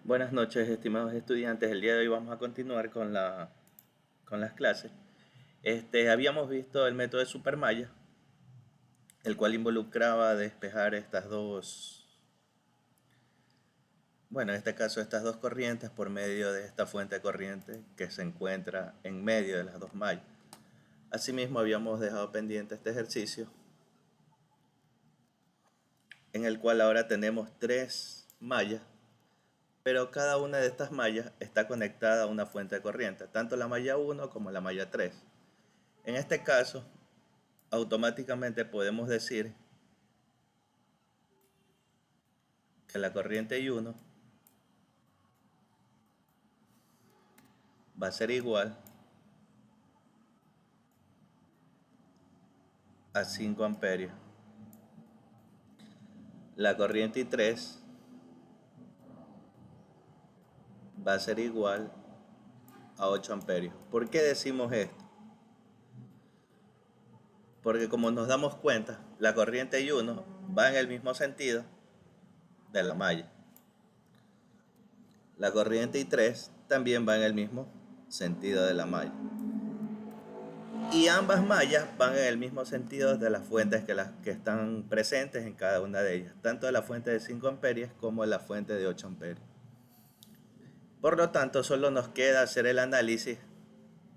Buenas noches, estimados estudiantes. El día de hoy vamos a continuar con las clases. Habíamos visto el método de Supermaya, el cual involucraba despejar en este caso estas dos corrientes por medio de esta fuente de corriente que se encuentra en medio de las dos mallas. Asimismo, habíamos dejado pendiente este ejercicio, en el cual ahora tenemos tres mallas, pero cada una de estas mallas está conectada a una fuente de corriente, tanto la malla 1 como la malla 3. En este caso, automáticamente podemos decir que la corriente I1 va a ser igual a 5 amperios. La corriente I3 va a ser igual a 8 amperios. ¿Por qué decimos esto? Porque como nos damos cuenta, la corriente I1 va en el mismo sentido de la malla. La corriente I3 también va en el mismo sentido de la malla. Y ambas mallas van en el mismo sentido de las fuentes que están presentes en cada una de ellas, tanto de la fuente de 5 amperios como de la fuente de 8 amperios. Por lo tanto, solo nos queda hacer el análisis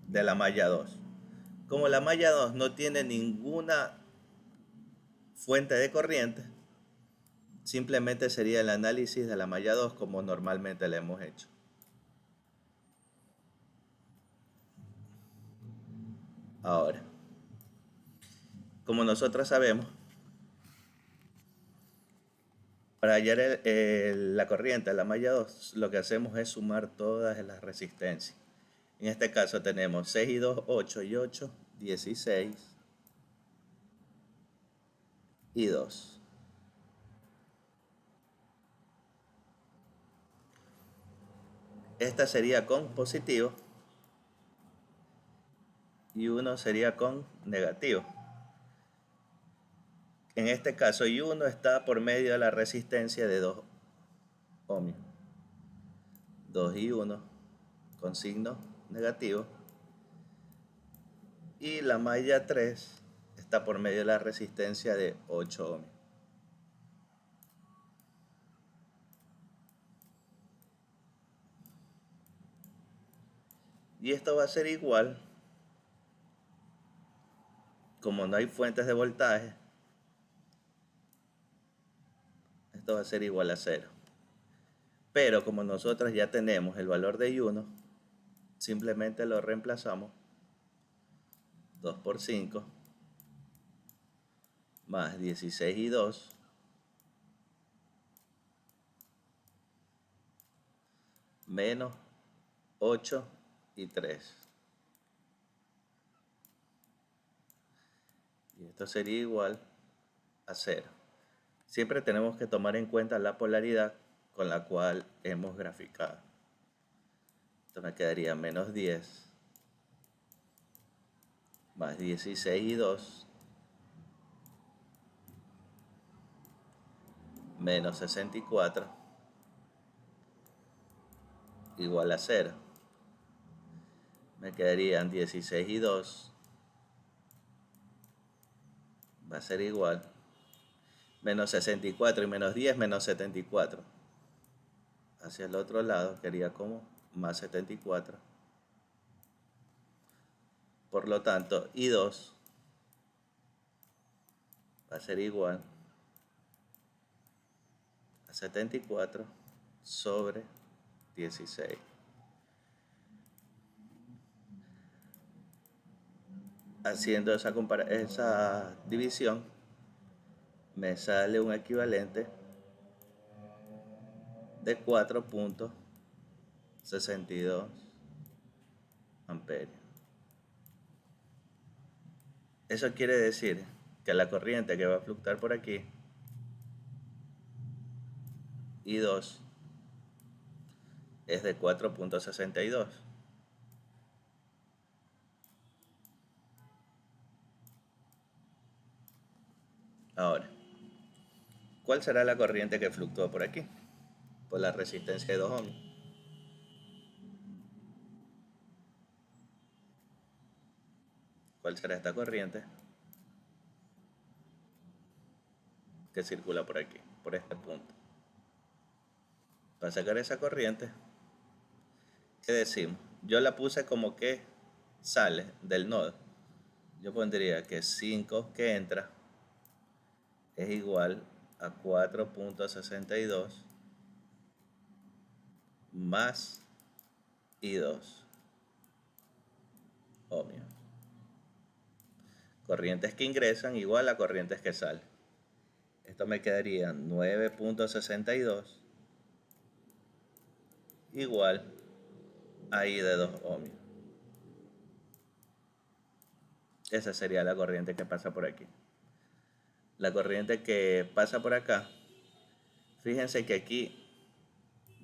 de la malla 2. Como la malla 2 no tiene ninguna fuente de corriente, simplemente sería el análisis de la malla 2 como normalmente la hemos hecho. Ahora, como nosotros sabemos, para hallar la corriente de la malla 2, lo que hacemos es sumar todas las resistencias. En este caso tenemos 6 y 2, 8 y 8, 16 y 2. Esta sería con positivo y uno sería con negativo. En este caso, I1 está por medio de la resistencia de 2 ohmios. 2 y 1 con signo negativo. Y la malla 3 está por medio de la resistencia de 8 ohmios. Y esto va a ser igual, como no hay fuentes de voltaje, esto va a ser igual a 0. Pero como nosotros ya tenemos el valor de I1, simplemente lo reemplazamos. 2 por 5 más 16 y 2 menos 8 y 3. Y esto sería igual a 0. Siempre tenemos que tomar en cuenta la polaridad con la cual hemos graficado. Esto me quedaría menos 10 más 16 y 2 menos 64 igual a 0. Me quedarían 16 y 2 va a ser igual menos 64 y menos 10 menos 74. Hacia el otro lado quedaría como más 74. Por lo tanto, I2 va a ser igual a 74 sobre 16. Haciendo esa división, me sale un equivalente de 4.62 amperios. Eso quiere decir que la corriente que va a fluctuar por aquí, I2, es de 4.62. Ahora, ¿cuál será la corriente que fluctúa por aquí? por la resistencia de 2 ohmios. ¿Cuál será esta corriente que circula por aquí, por este punto? Para sacar esa corriente, ¿qué decimos? Yo la puse como que sale del nodo. Yo pondría que 5 que entra es igual a 4.62 más I2 ohmios. Corrientes que ingresan igual a corrientes que salen. Esto me quedaría 9.62 igual a I de 2 ohmios. Esa sería la corriente que pasa por aquí. La corriente que pasa por acá, fíjense que aquí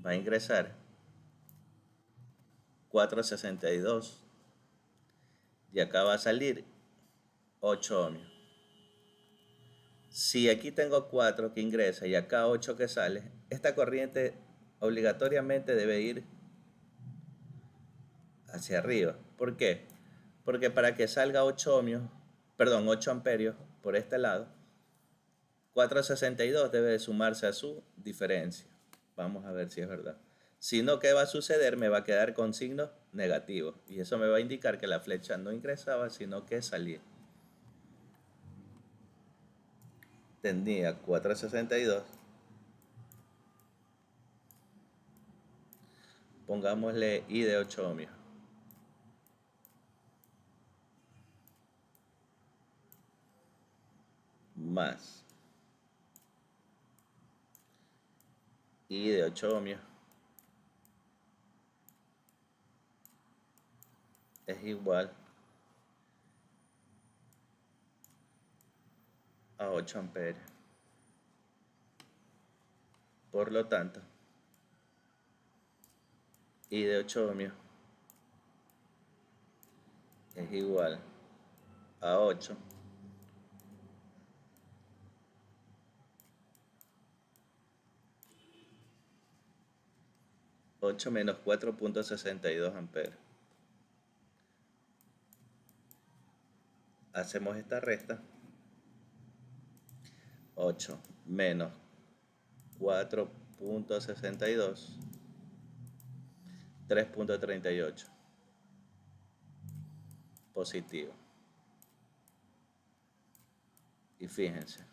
va a ingresar 4.62 y acá va a salir 8 ohmios. Si aquí tengo 4 que ingresa y acá 8 que sale, esta corriente obligatoriamente debe ir hacia arriba. ¿Por qué? Porque para que salga 8 ohmios, perdón, 8 amperios por este lado, 4.62 debe sumarse a su diferencia. Vamos a ver si es verdad. Si no, ¿qué va a suceder? Me va a quedar con signo negativo. Y eso me va a indicar que la flecha no ingresaba, sino que salía. Tenía 4.62. Pongámosle I de 8 ohmios. Más I de 8 ohmios es igual a 8 amperios. Por lo tanto, I de 8 ohmios es igual a 8 menos 4.62 amperios. Hacemos esta resta. 8 menos 4.62, 3.38. Positivo. Y fíjense,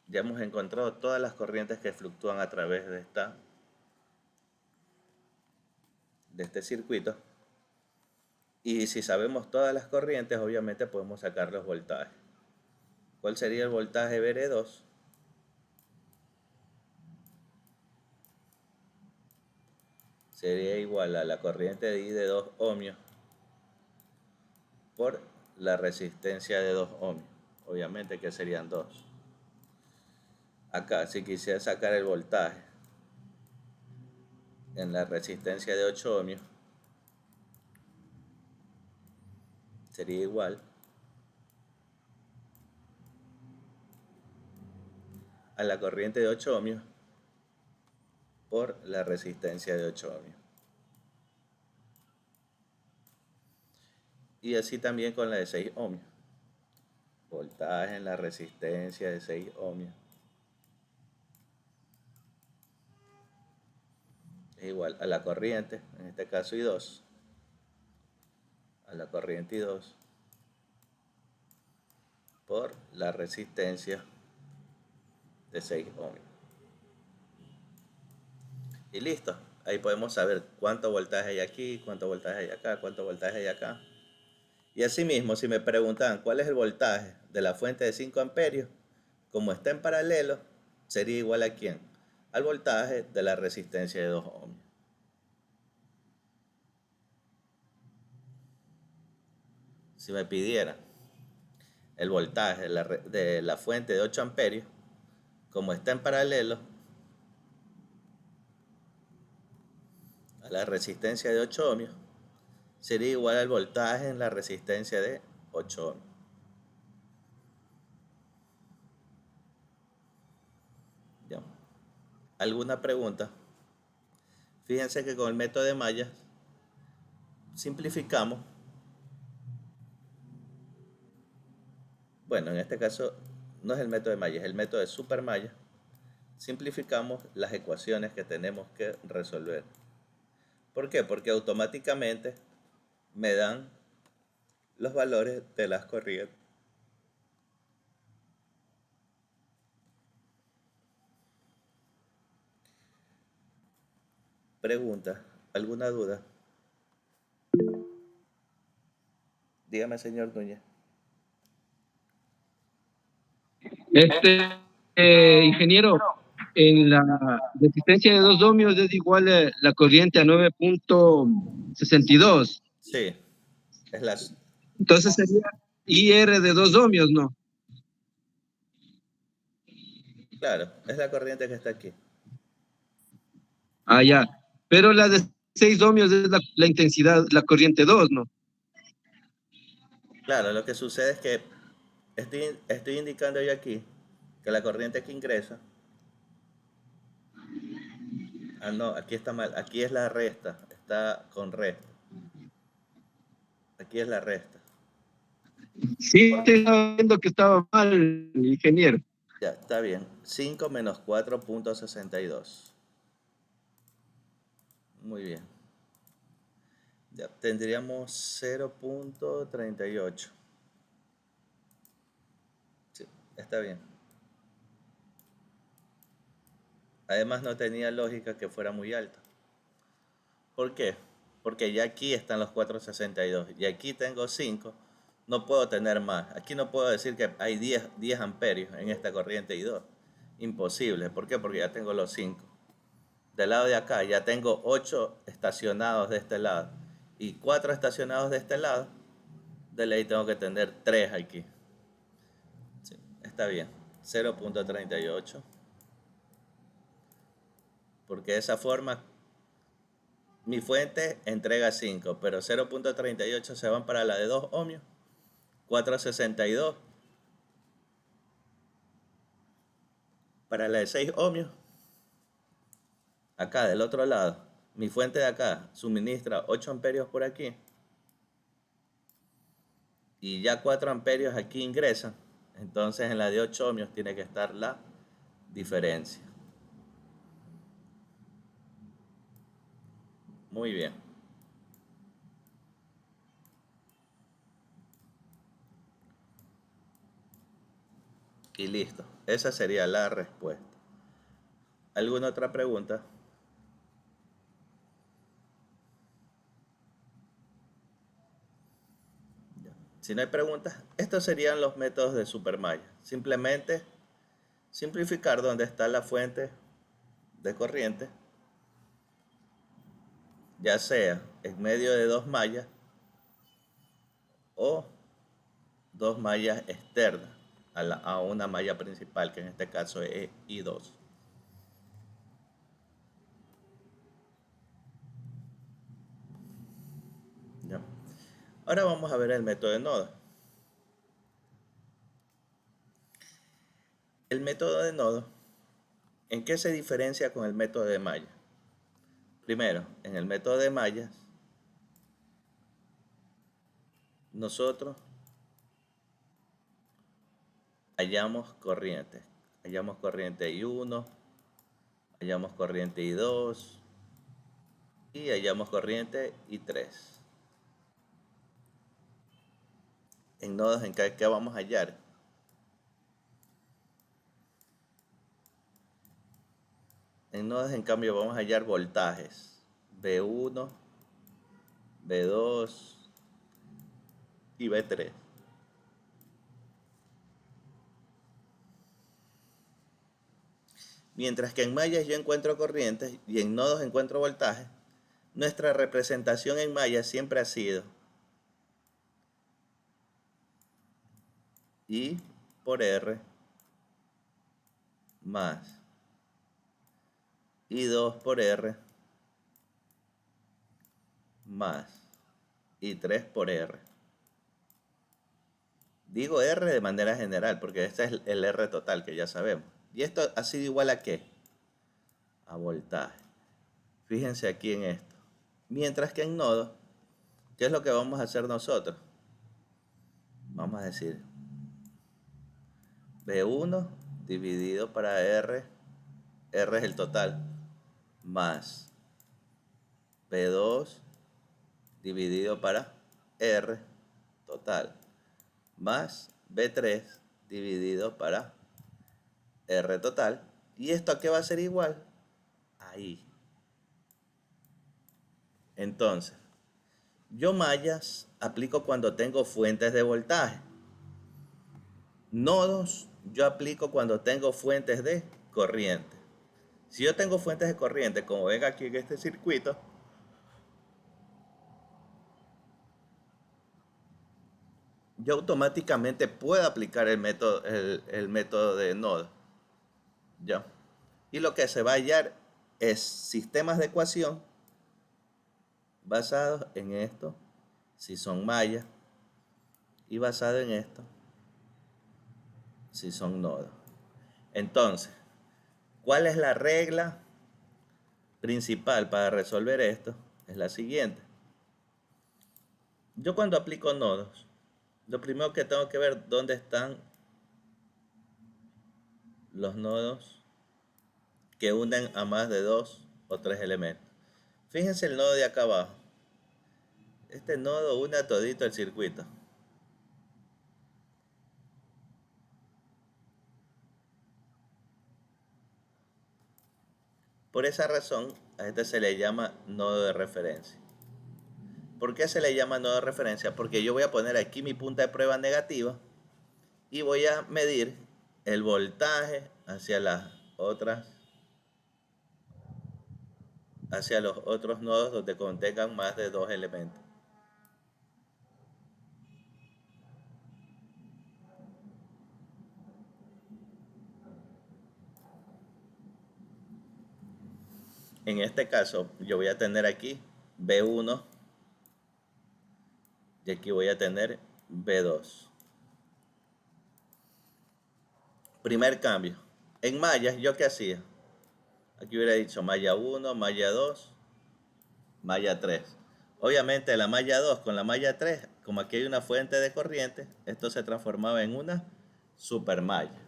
ya hemos encontrado todas las corrientes que fluctúan a través de este circuito. Y si sabemos todas las corrientes, obviamente podemos sacar los voltajes. ¿Cuál sería el voltaje VR2? Sería igual a la corriente de I de 2 ohmios por la resistencia de 2 ohmios. Obviamente que serían 2. Acá, si quisiera sacar el voltaje en la resistencia de 8 ohmios, sería igual a la corriente de 8 ohmios por la resistencia de 8 ohmios. Y así también con la de 6 ohmios. Voltaje en la resistencia de 6 ohmios es igual a la corriente, en este caso I2, a la corriente I2 por la resistencia de 6 ohmios. Y listo, ahí podemos saber cuánto voltaje hay aquí, cuánto voltaje hay acá, cuánto voltaje hay acá. Y asimismo, si me preguntan cuál es el voltaje de la fuente de 5 amperios, como está en paralelo, sería igual a ¿quién? Al voltaje de la resistencia de 2 ohmios. Si me pidieran el voltaje de la fuente de 8 amperios, como está en paralelo a la resistencia de 8 ohmios, sería igual al voltaje en la resistencia de 8 ohmios. ¿Ya? ¿Alguna pregunta? Fíjense que con el método de mallas simplificamos, bueno, en este caso no es el método de mallas, es el método de supermallas. Simplificamos las ecuaciones que tenemos que resolver. ¿Por qué? Porque automáticamente me dan los valores de las corrientes. Pregunta, ¿alguna duda? Dígame, señor Núñez. Este, ingeniero, en la resistencia de dos ohmios es igual la corriente a 9.62. Sí, es las, Entonces sería IR de dos ohmios, ¿no? claro, es la corriente que está aquí. Ah, ya. Pero la de 6 ohmios es la intensidad, la corriente 2, ¿no? Claro, lo que sucede es que estoy indicando yo aquí que la corriente que ingresa, ah no, aquí está mal, aquí es la resta, está con resta, aquí es la resta. Sí, estaba viendo que estaba mal, ingeniero. Ya, está bien. 5 menos 4.62. Muy bien. Ya, tendríamos 0.38. Sí, está bien. Además no tenía lógica que fuera muy alta. ¿Por qué? Porque ya aquí están los 4.62 y aquí tengo 5. No puedo tener más. Aquí no puedo decir que hay 10 amperios en esta corriente I2. Imposible. ¿Por qué? Porque ya tengo los 5. Del lado de acá ya tengo 8 estacionados de este lado y 4 estacionados de este lado. De ley tengo que tener 3 aquí. Sí, está bien. 0.38. Porque de esa forma mi fuente entrega 5, pero 0.38 se van para la de 2 ohmios. 4.62 para la de 6 ohmios. Acá del otro lado, mi fuente de acá suministra 8 amperios por aquí. Y ya 4 amperios aquí ingresan. Entonces en la de 8 ohmios tiene que estar la diferencia. Muy bien. Y listo. Esa sería la respuesta. ¿Alguna otra pregunta? Ya. Si no hay preguntas, estos serían los métodos de supermalla. Simplemente simplificar dónde está la fuente de corriente, ya sea en medio de dos mallas o dos mallas externas a una malla principal, que en este caso es I2. ¿Ya? Ahora vamos a ver el método de nodo. El método de nodo, ¿en qué se diferencia con el método de malla? Primero, en el método de mallas, nosotros hallamos corriente I1, hallamos corriente I2 y hallamos corriente I3. En nodos, ¿en qué vamos a hallar? En nodos, en cambio, vamos a hallar voltajes B1, B2 y B3. Mientras que en mallas yo encuentro corrientes y en nodos encuentro voltajes, nuestra representación en mallas siempre ha sido I por R más I2 por R más I3 por R. Digo R de manera general porque este es el R total que ya sabemos. ¿Y esto ha sido igual a qué? a voltaje. Fíjense aquí en esto. Mientras que en nodos, ¿qué es lo que vamos a hacer nosotros? Vamos a decir V1 dividido para R, R es el total, más V2 dividido para R total, más V3 dividido para R total. ¿Y esto a qué va a ser igual? Ahí. Entonces, yo mallas aplico cuando tengo fuentes de voltaje. Nodos yo aplico cuando tengo fuentes de corriente. Si yo tengo fuentes de corriente, como ven aquí en este circuito, yo automáticamente puedo aplicar el método de nodo. ¿Ya? Y lo que se va a hallar es sistemas de ecuación basados en esto, si son mallas, y basado en esto, si son nodos. Entonces, ¿cuál es la regla principal para resolver esto? Es la siguiente. Yo cuando aplico nodos, lo primero que tengo que ver dónde están los nodos que unen a más de 2 o 3 elementos. Fíjense el nodo de acá abajo. Este nodo une a todito el circuito. Por esa razón, a este se le llama nodo de referencia. ¿Por qué se le llama nodo de referencia? Porque yo voy a poner aquí mi punta de prueba negativa y voy a medir el voltaje hacia hacia los otros nodos donde contengan más de 2 elementos. En este caso, yo voy a tener aquí B1 y aquí voy a tener B2. Primer cambio. En mallas, ¿yo qué hacía? Aquí hubiera dicho malla 1, malla 2, malla 3. Obviamente la malla 2 con la malla 3, como aquí hay una fuente de corriente, esto se transformaba en una supermalla.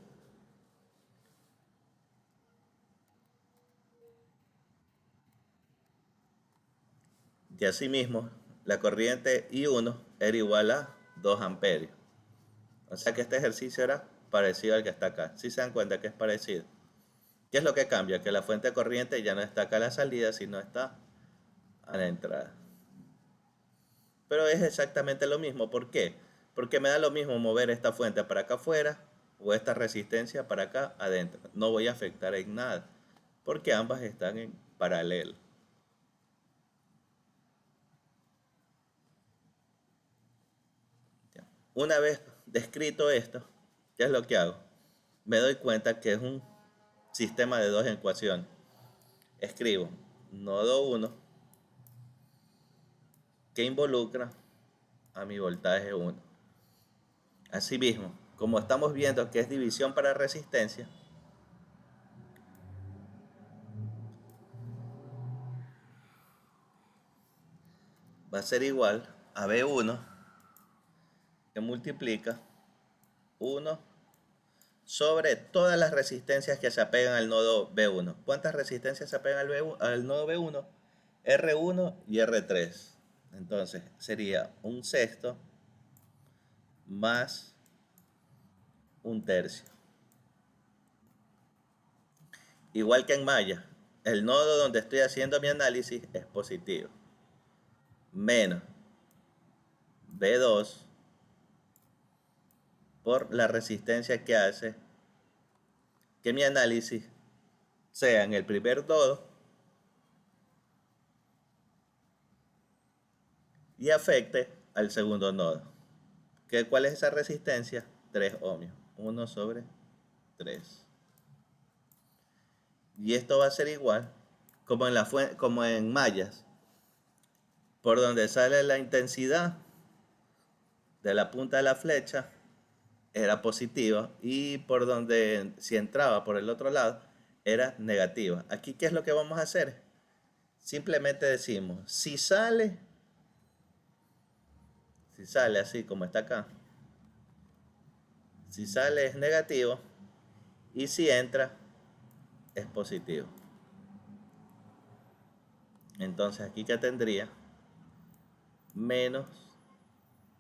Y asimismo, la corriente I1 era igual a 2 amperios. O sea que este ejercicio era parecido al que está acá. Si se dan cuenta que es parecido. ¿Qué es lo que cambia? Que la fuente de corriente ya no está acá a la salida, sino está a la entrada. Pero es exactamente lo mismo. ¿Por qué? Porque me da lo mismo mover esta fuente para acá afuera o esta resistencia para acá adentro. No voy a afectar en nada, porque ambas están en paralelo. Una vez descrito esto, ¿qué es lo que hago? Me doy cuenta que es un sistema de dos ecuaciones. Escribo nodo 1 que involucra a mi voltaje 1. Asimismo, como estamos viendo que es división para resistencia, va a ser igual a B1 que multiplica 1 sobre todas las resistencias que se apegan al nodo B1. ¿Cuántas resistencias se apegan al nodo B1? R1 y R3. Entonces sería un sexto más un tercio. Igual que en malla, el nodo donde estoy haciendo mi análisis es positivo. Menos B2 por la resistencia que hace que mi análisis sea en el primer nodo y afecte al segundo nodo. ¿Cuál es esa resistencia? 3 ohmios. 1 sobre 3. Y esto va a ser igual como en mallas, por donde sale la intensidad de la punta de la flecha era positiva y por donde si entraba por el otro lado era negativa. Aquí, ¿qué es lo que vamos a hacer? Simplemente decimos, si sale así como está acá, si sale es negativo y si entra es positivo. Entonces aquí que tendría menos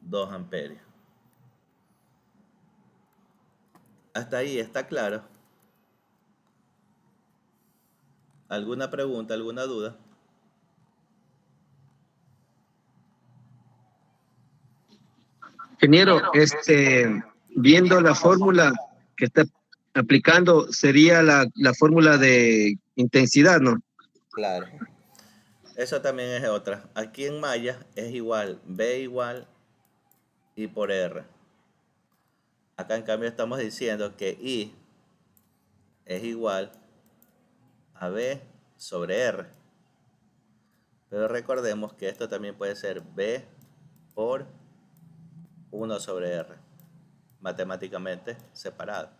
2 amperios. Hasta ahí está claro. ¿Alguna pregunta, alguna duda? Ingeniero, viendo la fórmula que está aplicando, sería la fórmula de intensidad, ¿no? Claro. Eso también es otra. Aquí en malla es igual, B igual I por R. Acá en cambio estamos diciendo que I es igual a B sobre R. Pero recordemos que esto también puede ser B por 1 sobre R. Matemáticamente separado.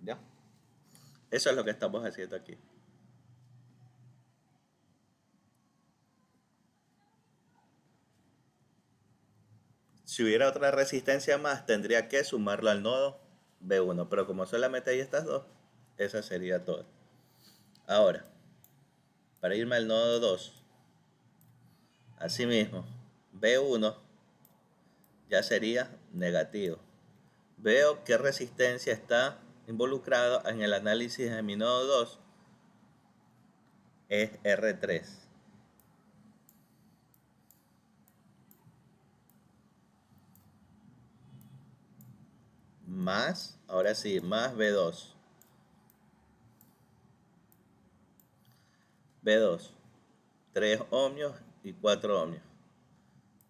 ¿Ya? Eso es lo que estamos haciendo aquí. Si hubiera otra resistencia más, tendría que sumarlo al nodo B1. Pero como solamente hay estas dos, esa sería todo. Ahora, para irme al nodo 2, asimismo, B1 ya sería negativo. Veo qué resistencia está involucrado en el análisis de mi nodo 2. Es R3. Más, ahora sí, más B2. B2, 3 ohmios y 4 ohmios.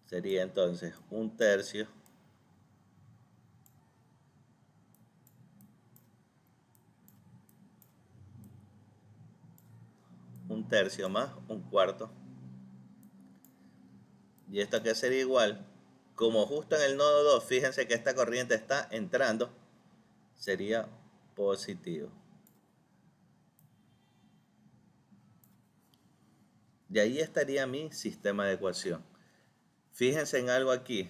Sería entonces un tercio más un cuarto. Y esto que sería igual, como justo en el nodo 2, fíjense que esta corriente está entrando, sería positivo. Y ahí estaría mi sistema de ecuación. Fíjense en algo aquí,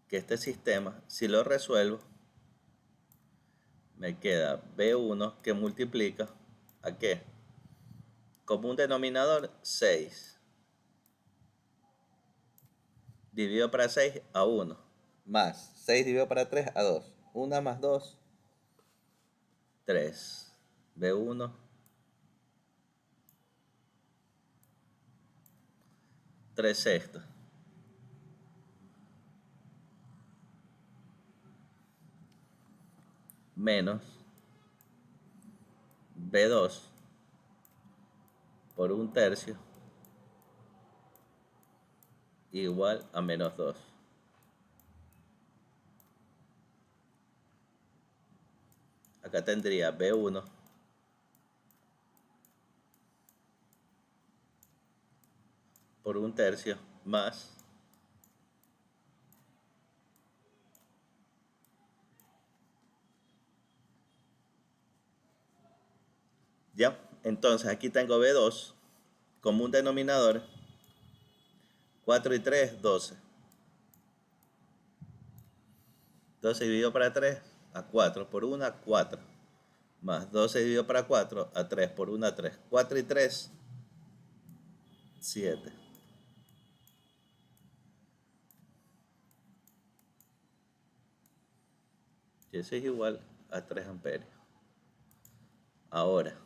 que este sistema, si lo resuelvo, me queda B1 que multiplica ¿a qué? Como un denominador 6. Dividido para 6 a 1. Más 6 dividido para 3 a 2. 1 más 2, 3. B1, 3 sextos. Menos B2 por un tercio igual a menos 2. Acá tendría B1 por un tercio más ya. Entonces aquí tengo B2 como un denominador. 4 y 3, 12. 12 dividido para 3 a 4 por 1, 4. Más 12 dividido para 4 a 3 por 1, 3. 4 y 3, 7. Y eso es igual a 3 amperios. Ahora,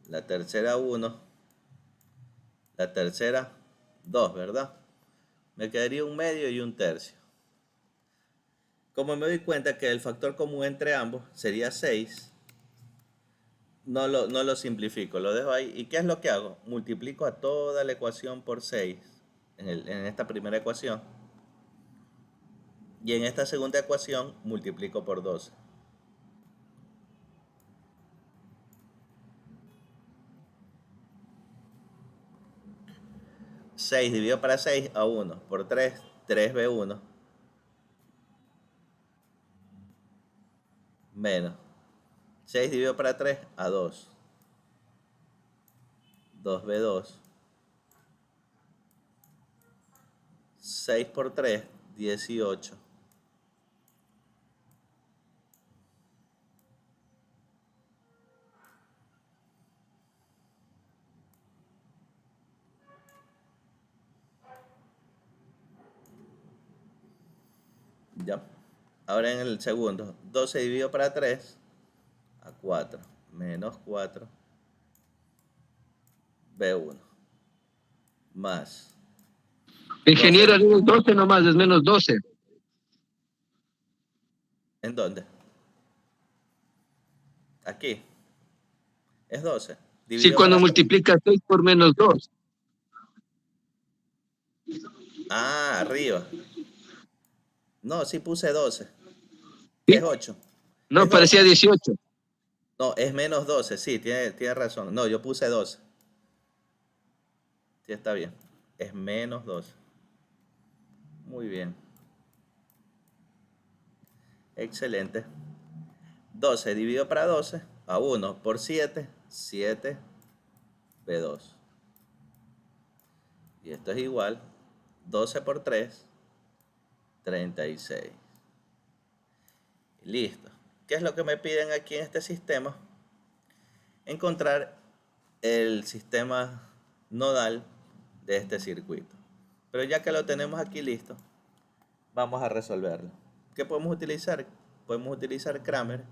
la tercera 1, la tercera 2, ¿verdad? Me quedaría un medio y un tercio. Como me doy cuenta que el factor común entre ambos sería 6, no lo simplifico, lo dejo ahí. ¿Y qué es lo que hago? Multiplico a toda la ecuación por 6 en esta primera ecuación. Y en esta segunda ecuación multiplico por 12. 6 dividido para 6 a 1 por 3, 3B1. menos 6 dividido para 3 a 2. 2b2. 6 por 3, 18. Ya. Ahora en el segundo, 12 dividido para 3 a 4. Menos 4, b1. Más 12. Ingeniero, no es 12 nomás, es menos 12. ¿En dónde? Aquí. Es 12. Sí, Dividido cuando para 3. multiplica 6 por menos 2. Ah, arriba. No, sí puse 12. ¿Qué es ¿Sí? 8? No, Es 12. parecía 18. No, es menos 12. Sí, tiene razón. No, yo puse 12. Sí, está bien. Es menos 12. Muy bien. Excelente. 12 dividido para 12 a 1 por 7. 7 b2. Y esto es igual. 12 por 3. 36. Listo. ¿Qué es lo que me piden aquí en este sistema? Encontrar el sistema nodal de este circuito. Pero ya que lo tenemos aquí listo, vamos a resolverlo. ¿Qué podemos utilizar? Podemos utilizar Kramer,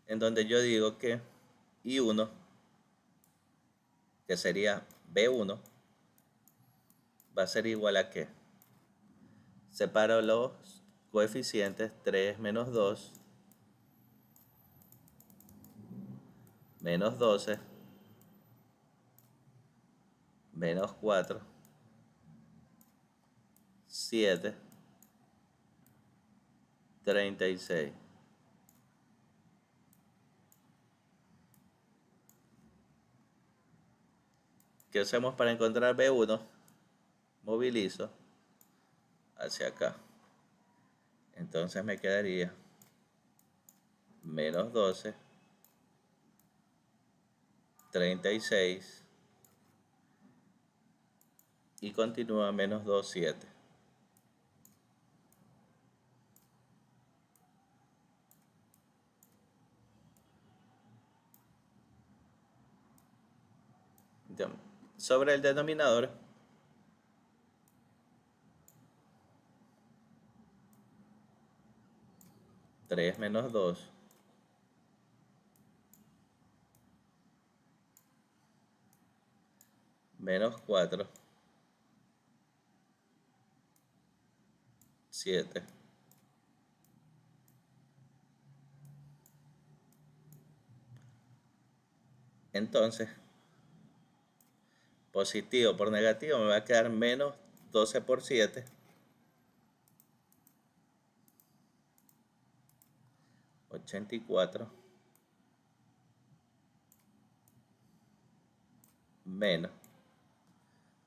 en donde yo digo que I1, que sería B1, va a ser igual a ¿qué? Separo los coeficientes 3 menos 2, menos 12, menos 4, 7, 36. ¿Qué hacemos para encontrar B1? Movilizo hacia acá. Entonces me quedaría menos 12, 36 y continúa menos 2, 7. Sobre el denominador, tres menos 2 menos 4, 7. Entonces, positivo por negativo me va a quedar menos 12 por 7, 84,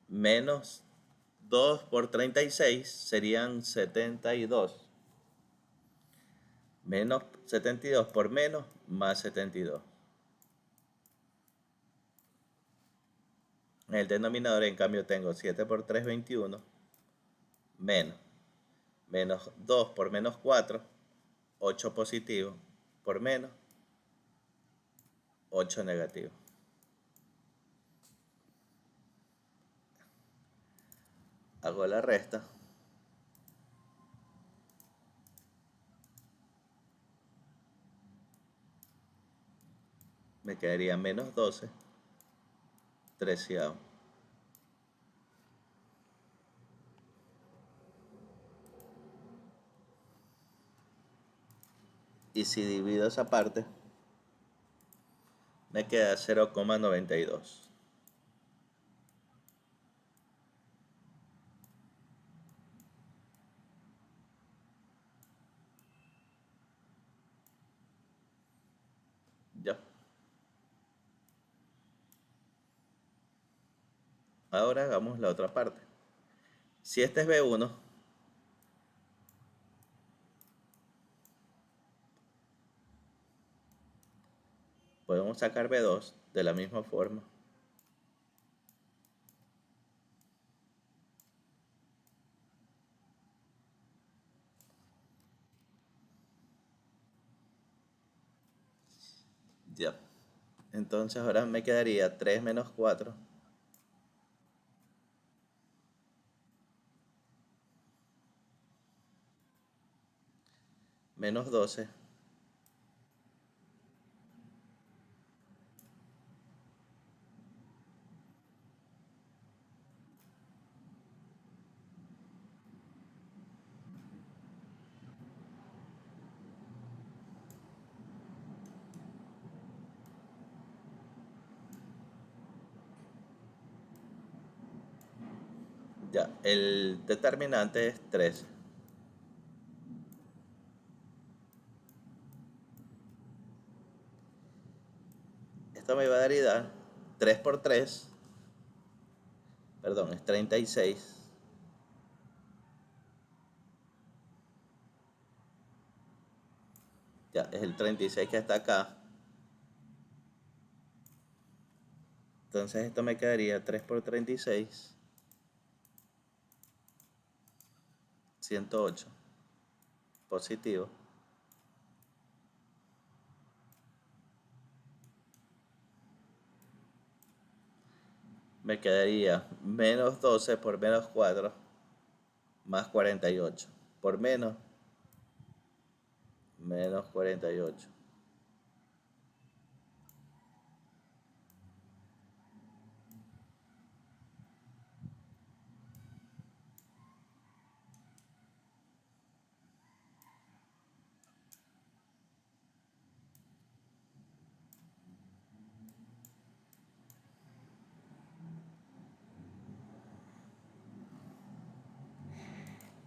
menos 2 por 36 serían 72. Menos 72 por menos más 72. En el denominador, en cambio, tengo 7 por 3, 21, menos 2 por menos 4, 8 positivo, por menos 8 negativo. Hago la resta. Me quedaría menos 12, treceavo. Y si divido esa parte, me queda 0,92. Ya. Ahora hagamos la otra parte. Si este es B1, Podemos sacar B2 de la misma forma. Ya. Entonces ahora me quedaría 3 menos 4 menos 12. Ya, el determinante es 13. Esto me va a dar 3 por 3, perdón, es 36. Ya, es el 36 que está acá. Entonces esto me quedaría 3 por 36, 108. Positivo. Me quedaría menos 12 por menos 4 más 48. Por menos 48.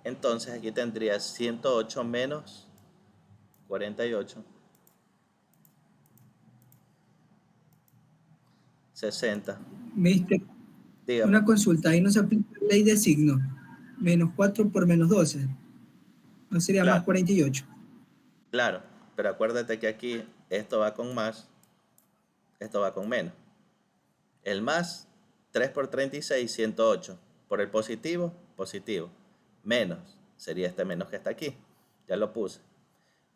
Entonces aquí tendría 108 menos 48, 60. Mister, Dígame. una consulta, ahí no se aplica la ley de signo. Menos 4 por menos 12. No sería más Claro, 48. claro. Pero acuérdate que aquí esto va con más, esto va con menos. El más, 3 por 36, 108. Por el positivo, positivo. Menos, sería este menos que está aquí. Ya lo puse.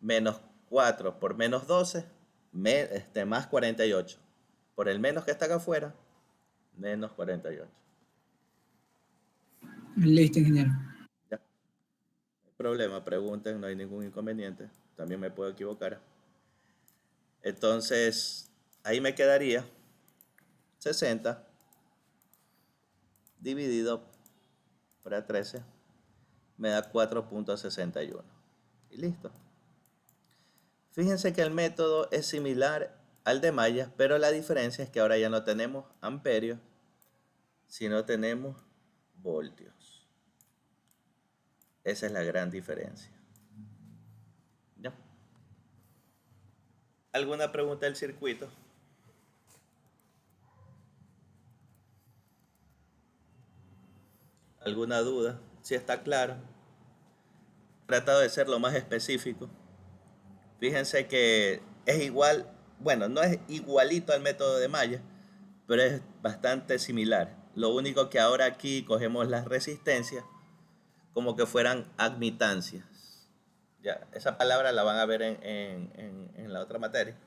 Menos 4 por menos 12, más 48. Por el menos que está acá afuera, menos 48. Listo, ingeniero. Ya. No hay problema, pregunten, no hay ningún inconveniente. También me puedo equivocar. Entonces, ahí me quedaría 60 dividido por 13. Me da 4.61. Y listo. Fíjense que el método es similar al de mallas, pero la diferencia es que ahora ya no tenemos amperios, sino tenemos voltios. Esa es la gran diferencia. ¿Ya? ¿Alguna pregunta del circuito? ¿Alguna duda? Si está claro. He tratado de ser lo más específico. Fíjense que es igual, bueno, no es igualito al método de malla, pero es bastante similar. Lo único que ahora aquí cogemos las resistencias como que fueran admitancias. Ya, esa palabra la van a ver en la otra materia.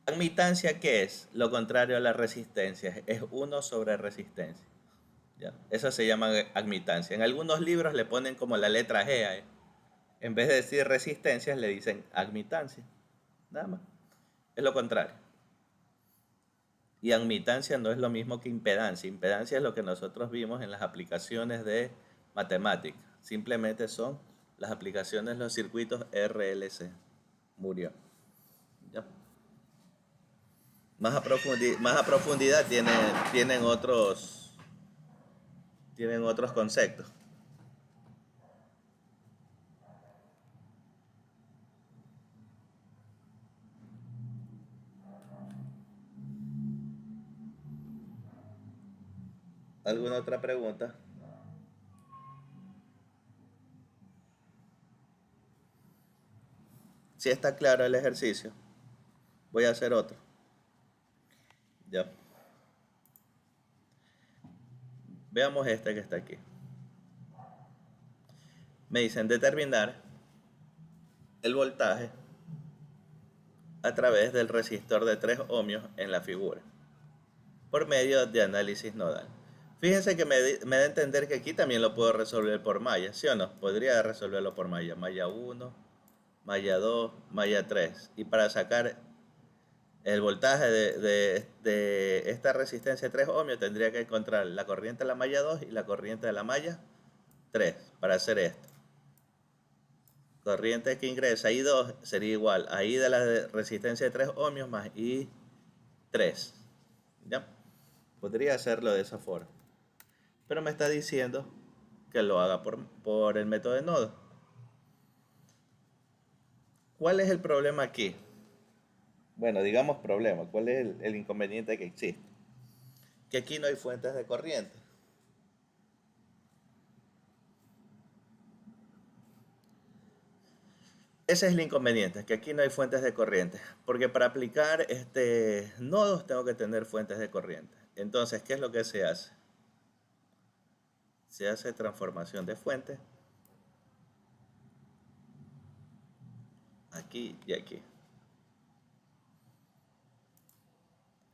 Admitancia, ¿qué es? Lo contrario a la resistencia, es 1 sobre resistencia. ¿Ya? Eso se llama admitancia. En algunos libros le ponen como la letra G ahí. En vez de decir resistencias, le dicen admitancia. Nada más. Es lo contrario. Y admitancia no es lo mismo que impedancia. Impedancia es lo que nosotros vimos en las aplicaciones de matemática. Simplemente son las aplicaciones de los circuitos RLC. Murió. ¿Ya? Más a profundidad tienen otros conceptos. ¿Alguna otra pregunta? Si está claro el ejercicio, voy a hacer otro. Ya. Veamos este que está aquí. Me dicen determinar el voltaje a través del resistor de 3 ohmios en la figura, por medio de análisis nodal. Fíjense que me da a entender que aquí también lo puedo resolver por malla, ¿sí o no? Podría resolverlo por malla. Malla 1, malla 2, malla 3. Y para sacar el voltaje de esta resistencia de 3 ohmios tendría que encontrar la corriente de la malla 2 y la corriente de la malla 3 para hacer esto. Corriente que ingresa I2 sería igual a I de la resistencia de 3 ohmios más I3. ¿Ya? Podría hacerlo de esa forma. Pero me está diciendo que lo haga por el método de nodo. ¿Cuál es el problema aquí? Bueno, digamos problema. ¿Cuál es el inconveniente que existe? Que aquí no hay fuentes de corriente. Ese es el inconveniente, que aquí no hay fuentes de corriente. Porque para aplicar nodos tengo que tener fuentes de corriente. Entonces, ¿qué es lo que se hace? Se hace transformación de fuente aquí y aquí.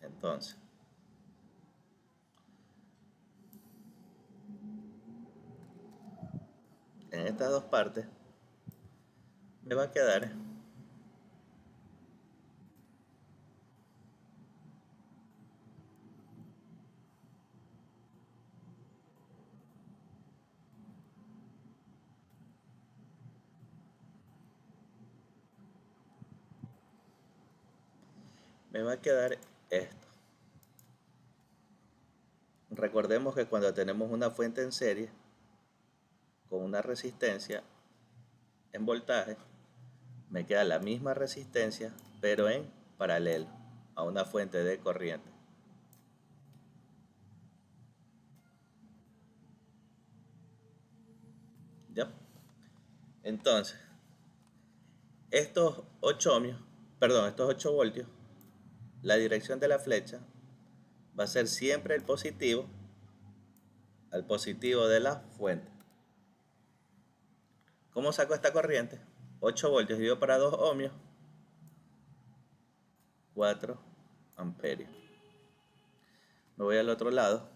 Entonces, en estas dos partes me va a quedar esto. Recordemos que cuando tenemos una fuente en serie con una resistencia en voltaje, me queda la misma resistencia pero en paralelo a una fuente de corriente. ¿Ya? Entonces, estos 8 ohmios, perdón, estos 8 voltios, la dirección de la flecha va a ser siempre el positivo al positivo de la fuente. ¿Cómo saco esta corriente? 8 voltios dividido para 2 ohmios, 4 amperios. Me voy al otro lado.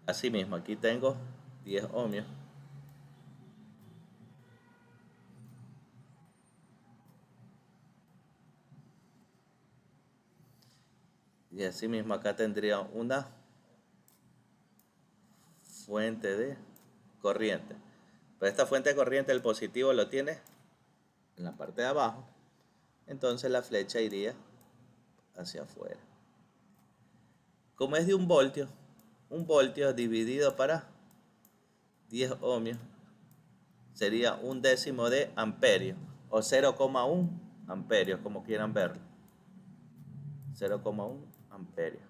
Asimismo, aquí tengo 10 ohmios. Y asimismo acá tendría una fuente de corriente. Pero esta fuente de corriente, el positivo lo tiene en la parte de abajo. Entonces la flecha iría hacia afuera. Como es de un voltio dividido para 10 ohmios sería un décimo de amperio o 0,1 amperios, como quieran verlo. 0,1 amperios.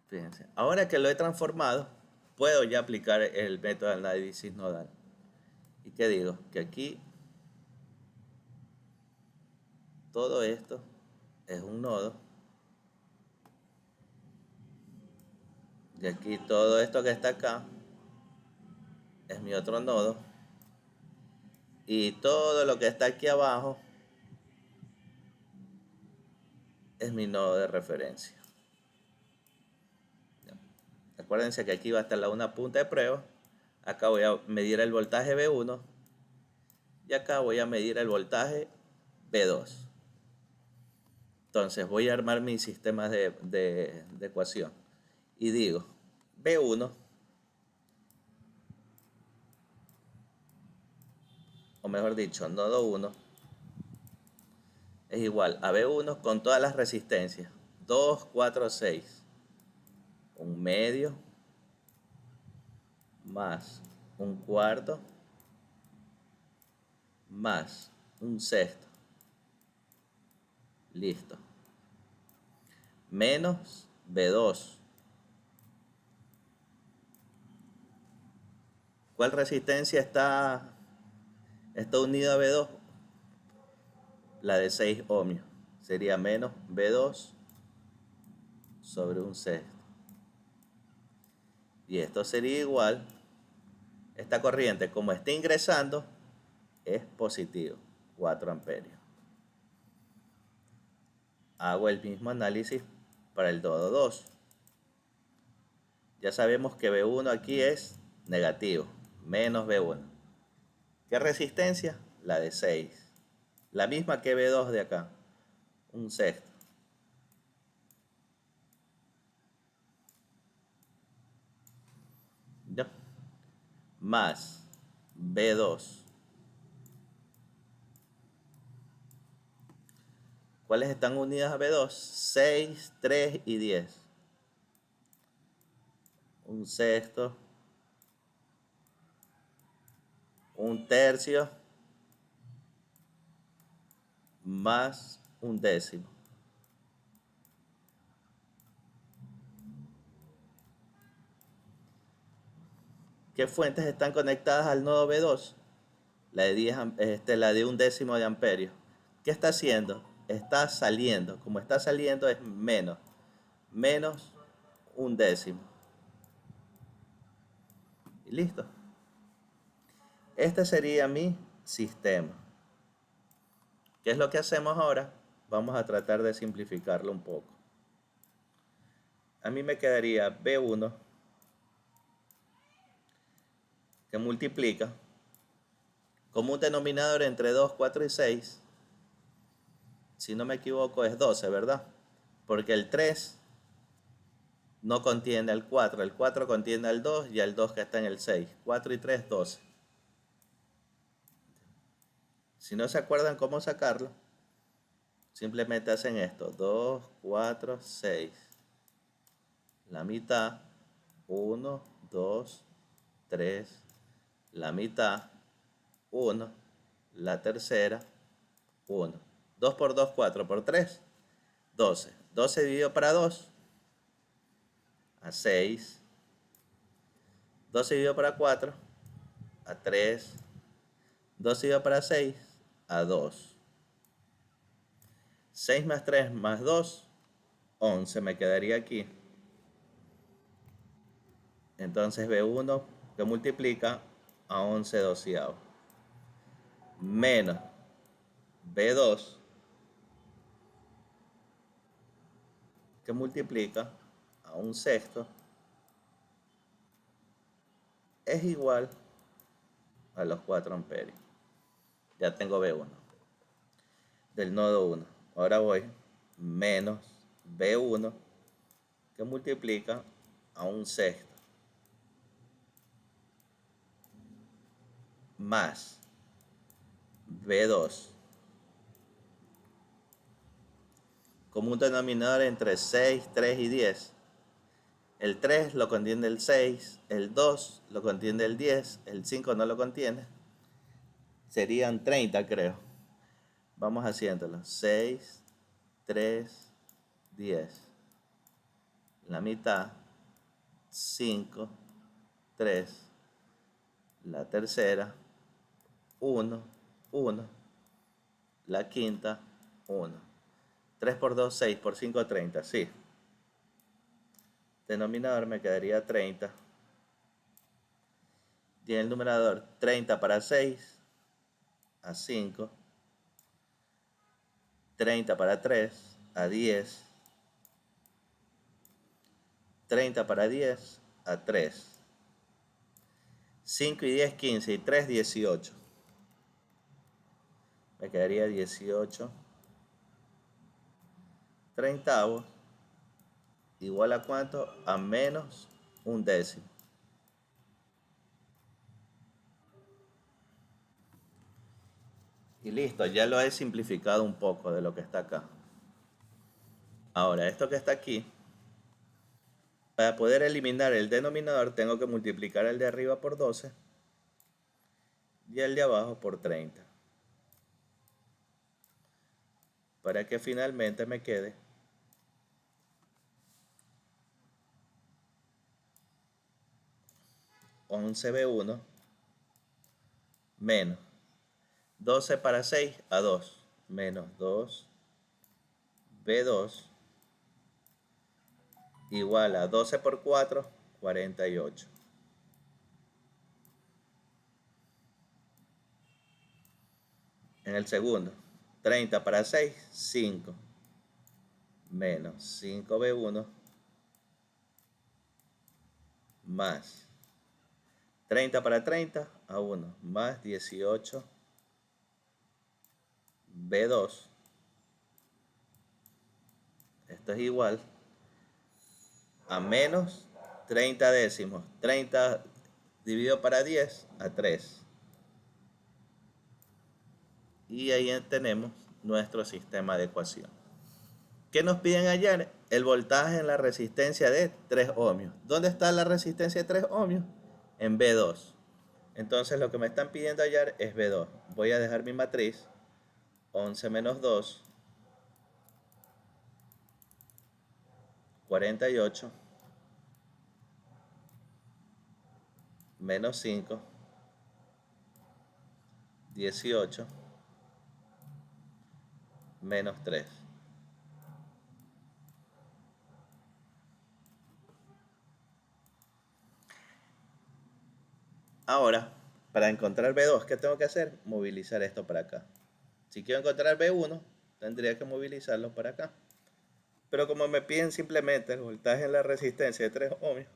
Fíjense, ahora que lo he transformado, puedo ya aplicar el método de análisis nodal. ¿Y qué digo? Que aquí todo esto es un nodo. Y aquí todo esto que está acá es mi otro nodo. Y todo lo que está aquí abajo es mi nodo de referencia. Acuérdense que aquí va a estar una punta de prueba. Acá voy a medir el voltaje B1 y acá voy a medir el voltaje B2. Entonces voy a armar mi sistema de ecuación y digo B1, o mejor dicho, nodo 1 es igual a B1 con todas las resistencias 2, 4, 6, un medio más un cuarto más un sexto. Listo. Menos B2. ¿Cuál resistencia está Está unido a B2, la de 6 ohmios. Sería menos B2 sobre un sexto. Y esto sería igual, esta corriente como está ingresando, es positivo, 4 amperios. Hago el mismo análisis para el nodo 2. Ya sabemos que B1 aquí es negativo, menos B1. ¿Qué resistencia? La de 6. La misma que B2 de acá, un sexto. ¿Ya? Más B2. ¿Cuáles están unidas a B2? 6, 3 y 10. Un sexto, un tercio, más un décimo. ¿Qué fuentes están conectadas al nodo B2? La de 10, la de un décimo de amperio. ¿Qué está haciendo? Está saliendo. Como está saliendo es menos un décimo. Y listo. Este sería mi sistema. ¿Qué es lo que hacemos ahora? Vamos a tratar de simplificarlo un poco. A mí me quedaría B1 que multiplica como un denominador entre 2, 4 y 6. Si no me equivoco es 12, ¿verdad? Porque el 3 no contiene al 4, el 4 contiene al 2 y al 2 que está en el 6. 4 y 3, 12. Si no se acuerdan cómo sacarlo, simplemente hacen esto. 2, 4, 6. La mitad, 1, 2, 3. La mitad, 1. La tercera, 1. 2 por 2, 4 por 3, 12. 12 dividido para 2, a 6. 12 dividido para 4, a 3. 12 dividido para 6, a 2. 6 más 3 más 2, 11 me quedaría aquí. Entonces B1 que multiplica a 11 doceavos. Menos B2 que multiplica a un sexto es igual a los 4 amperios. Ya tengo B1 del nodo 1. Ahora voy menos B1 que multiplica a un sexto más B2 como un denominador entre 6, 3 y 10. El 3 lo contiene el 6, el 2 lo contiene el 10, el 5 no lo contiene. Serían 30, creo. Vamos haciéndolo. 6, 3, 10. La mitad, 5, 3. La tercera, 1, 1. La quinta, 1. 3 por 2, 6 por 5, 30. Sí. Denominador me quedaría 30. Y en el numerador 30 para 6, a 5. 30 para 3, a 10. 30 para 10, a 3. 5 y 10, 15 y 3, 18. Me quedaría 18 treintavos igual a cuánto? A menos un décimo. Y listo, ya lo he simplificado un poco de lo que está acá. Ahora, esto que está aquí, para poder eliminar el denominador tengo que multiplicar el de arriba por 12 y el de abajo por 30. Para que finalmente me quede 11B1 menos 12 para 6 a 2, menos 2B2 igual a 12 por 4, 48. En el segundo, 30 para 6, 5, menos 5B1 más 30 para 30 a 1 más 18B2 esto es igual a menos 30 décimos. 30 dividido para 10 a 3. Y ahí tenemos nuestro sistema de ecuación. ¿Qué nos piden hallar? El voltaje en la resistencia de 3 ohmios. ¿Dónde está la resistencia de 3 ohmios? En B2. Entonces lo que me están pidiendo hallar es B2. Voy a dejar mi matriz. 11 menos 2, 48, menos 5, 18, menos 3. Ahora, para encontrar B2, ¿qué tengo que hacer? Movilizar esto para acá. Si quiero encontrar B1, tendría que movilizarlo para acá. Pero como me piden simplemente el voltaje en la resistencia de 3 ohmios,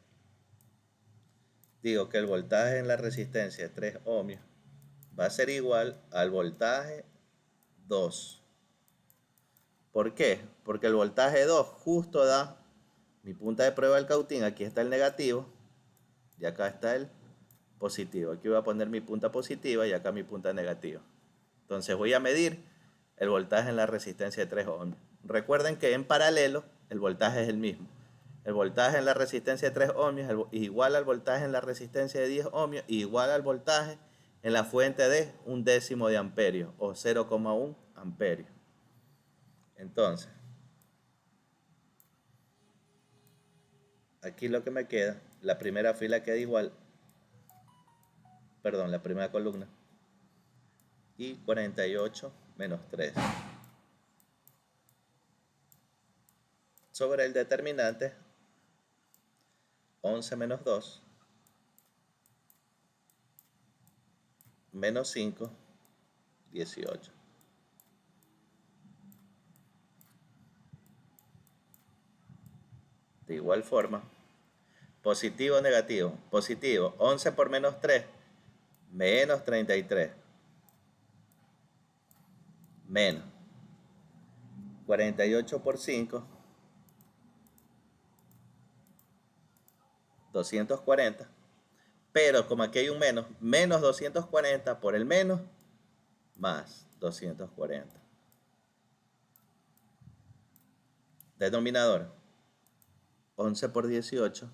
digo que el voltaje en la resistencia de 3 ohmios va a ser igual al voltaje 2. ¿Por qué? Porque el voltaje 2 justo da mi punta de prueba del cautín. Aquí está el negativo y acá está el positivo. Aquí voy a poner mi punta positiva y acá mi punta negativa. Entonces voy a medir el voltaje en la resistencia de 3 ohmios. Recuerden que en paralelo el voltaje es el mismo. El voltaje en la resistencia de 3 ohmios es igual al voltaje en la resistencia de 10 ohmios y igual al voltaje en la fuente de 1/10 de amperio o 0,1 amperio. Entonces, aquí lo que me queda, la primera fila queda igual, perdón, la primera columna, y 48 menos 3. Sobre el determinante, 11 menos 2, menos 5, 18. De igual forma, positivo o negativo. Positivo, 11 por menos 3, menos 33. Menos 48 por 5, 240. Pero como aquí hay un menos, menos 240 por el menos, más 240. Denominador, 11 por 18,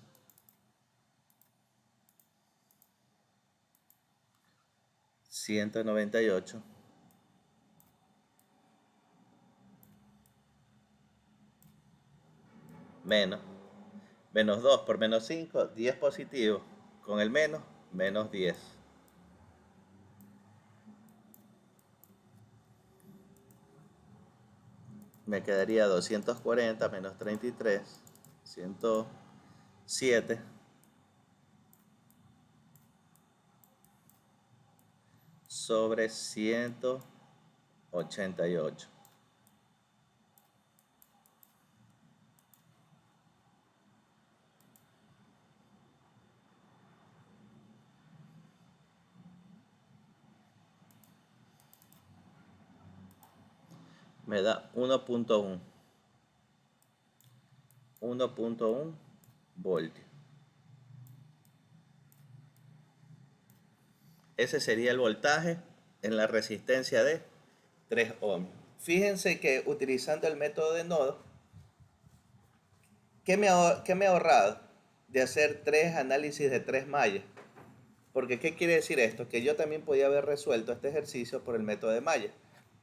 198. Menos 2 por menos 5, 10 positivo. Con el menos, menos 10. Me quedaría 240 menos 33, 107. Sobre 188. Me da 1.1 voltios. Ese sería el voltaje en la resistencia de 3 ohmios. Fíjense que utilizando el método de nodo, ¿qué me he ahorrado de hacer 3 análisis de 3 mallas? Porque ¿qué quiere decir esto? Que yo también podía haber resuelto este ejercicio por el método de malla.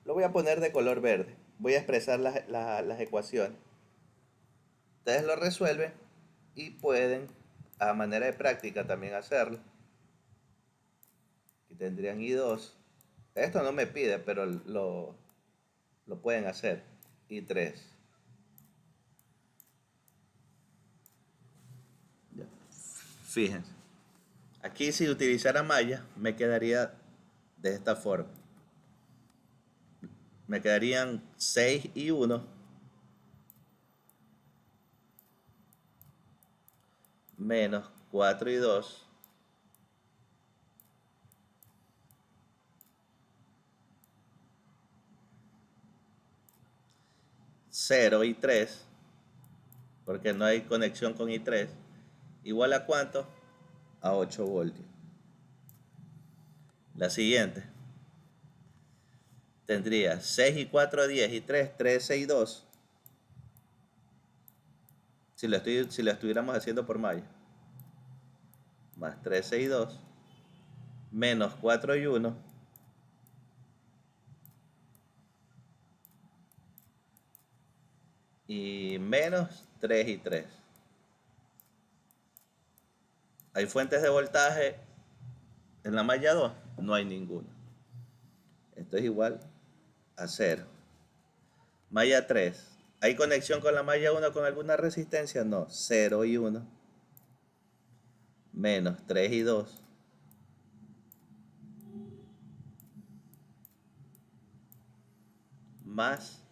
Lo voy a poner de color verde. Voy a expresar las ecuaciones. Ustedes lo resuelven y pueden, a manera de práctica, también hacerlo. Aquí tendrían I2 Esto no me pide, pero lo pueden hacer. Y 3. Fíjense. Aquí si utilizara malla, me quedaría de esta forma. Me quedarían 6 y 1 menos 4 y 2 0 y 3, porque no hay conexión con I3, igual a cuánto? A 8 voltios. La siguiente tendría 6 y 4, 10 y 3, 13 y 2. Si lo estuviéramos haciendo por malla. Más 13 y 2. Menos 4 y 1. Y menos 3 y 3. ¿Hay fuentes de voltaje en la malla 2? No hay ninguna. Esto es igual a 0. Malla 3. ¿Hay conexión con la malla 1 con alguna resistencia? No. 0 y 1. Menos 3 y 2. Más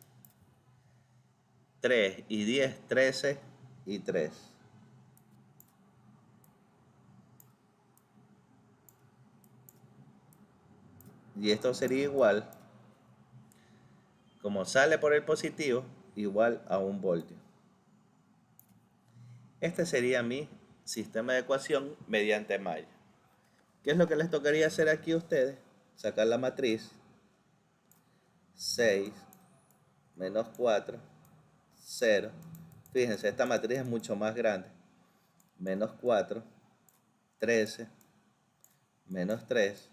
3 y 10, 13 y 3. Y esto sería igual, como sale por el positivo, igual a 1 voltio. Este sería mi sistema de ecuación mediante malla. ¿Qué es lo que les tocaría hacer aquí a ustedes? Sacar la matriz. 6 menos 4, 0. Fíjense, esta matriz es mucho más grande. Menos 4, 13, menos 3,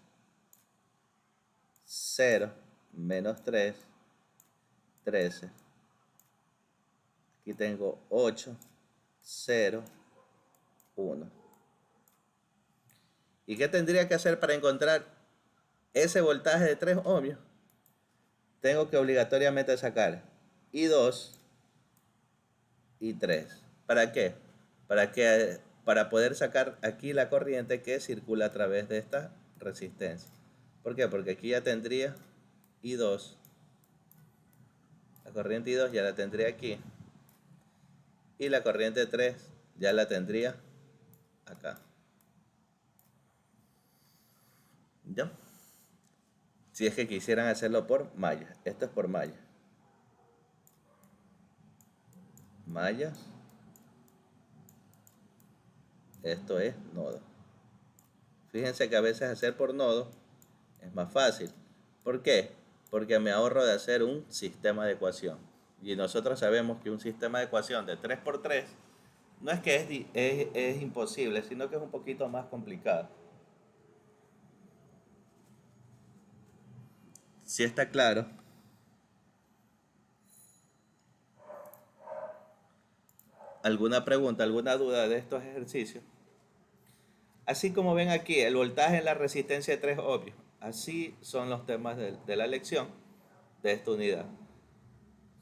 0, menos 3, 13. Aquí tengo 8, 0, 1. ¿Y qué tendría que hacer para encontrar ese voltaje de 3 ohmios? Tengo que obligatoriamente sacar I2 y 3. ¿Para qué? Para poder sacar aquí la corriente que circula a través de esta resistencia. ¿Por qué? Porque aquí ya tendría I2. La corriente I2 ya la tendría aquí. Y la corriente 3 ya la tendría acá. ¿Ya? Si es que quisieran hacerlo por malla. Esto es por malla. Mallas. Esto es nodo. Fíjense que a veces hacer por nodo es más fácil. ¿Por qué? Porque me ahorro de hacer un sistema de ecuación. Y nosotros sabemos que un sistema de ecuación de 3 por 3 no es que es imposible, sino que es un poquito más complicado. Si está claro. ¿Alguna pregunta, alguna duda de estos ejercicios? Así como ven aquí, el voltaje en la resistencia de 3 ohmios. Así son los temas de la lección de esta unidad.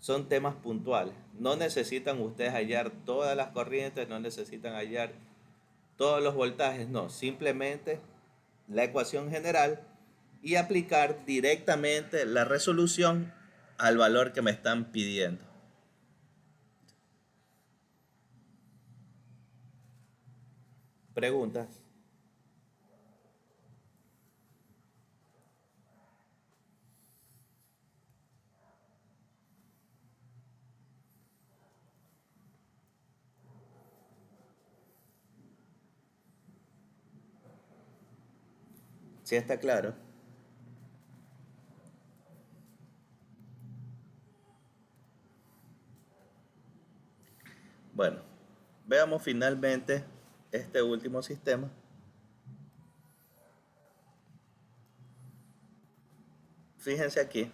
Son temas puntuales. No necesitan ustedes hallar todas las corrientes, no necesitan hallar todos los voltajes, no. Simplemente la ecuación general y aplicar directamente la resolución al valor que me están pidiendo. ¿Preguntas? ¿Sí está claro? Bueno, veamos finalmente este último sistema. Fíjense aquí.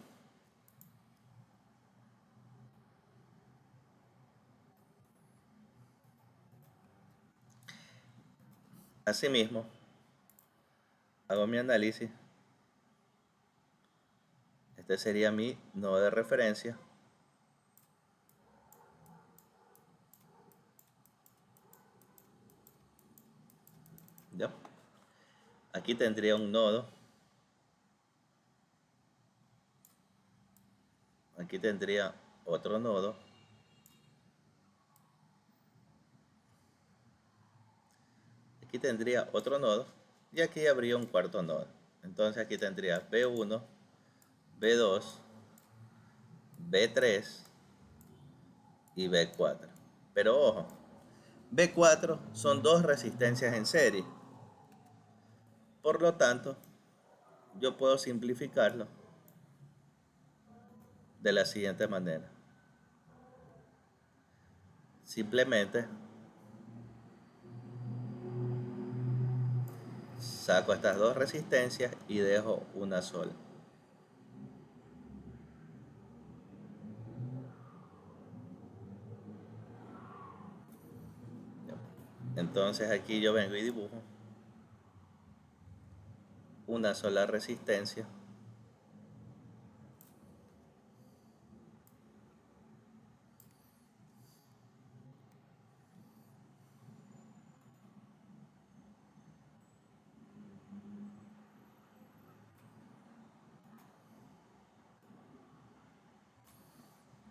Asimismo, hago mi análisis Este sería mi nodo de referencia. ¿Ya? Aquí tendría un nodo. Aquí tendría otro nodo. Aquí tendría otro nodo. Y aquí habría un cuarto nodo. Entonces aquí tendría B1, B2, B3 y B4. Pero ojo, B4 son dos resistencias en serie. Por lo tanto, yo puedo simplificarlo de la siguiente manera. Simplemente saco estas dos resistencias y dejo una sola. Entonces aquí yo vengo y dibujo una sola resistencia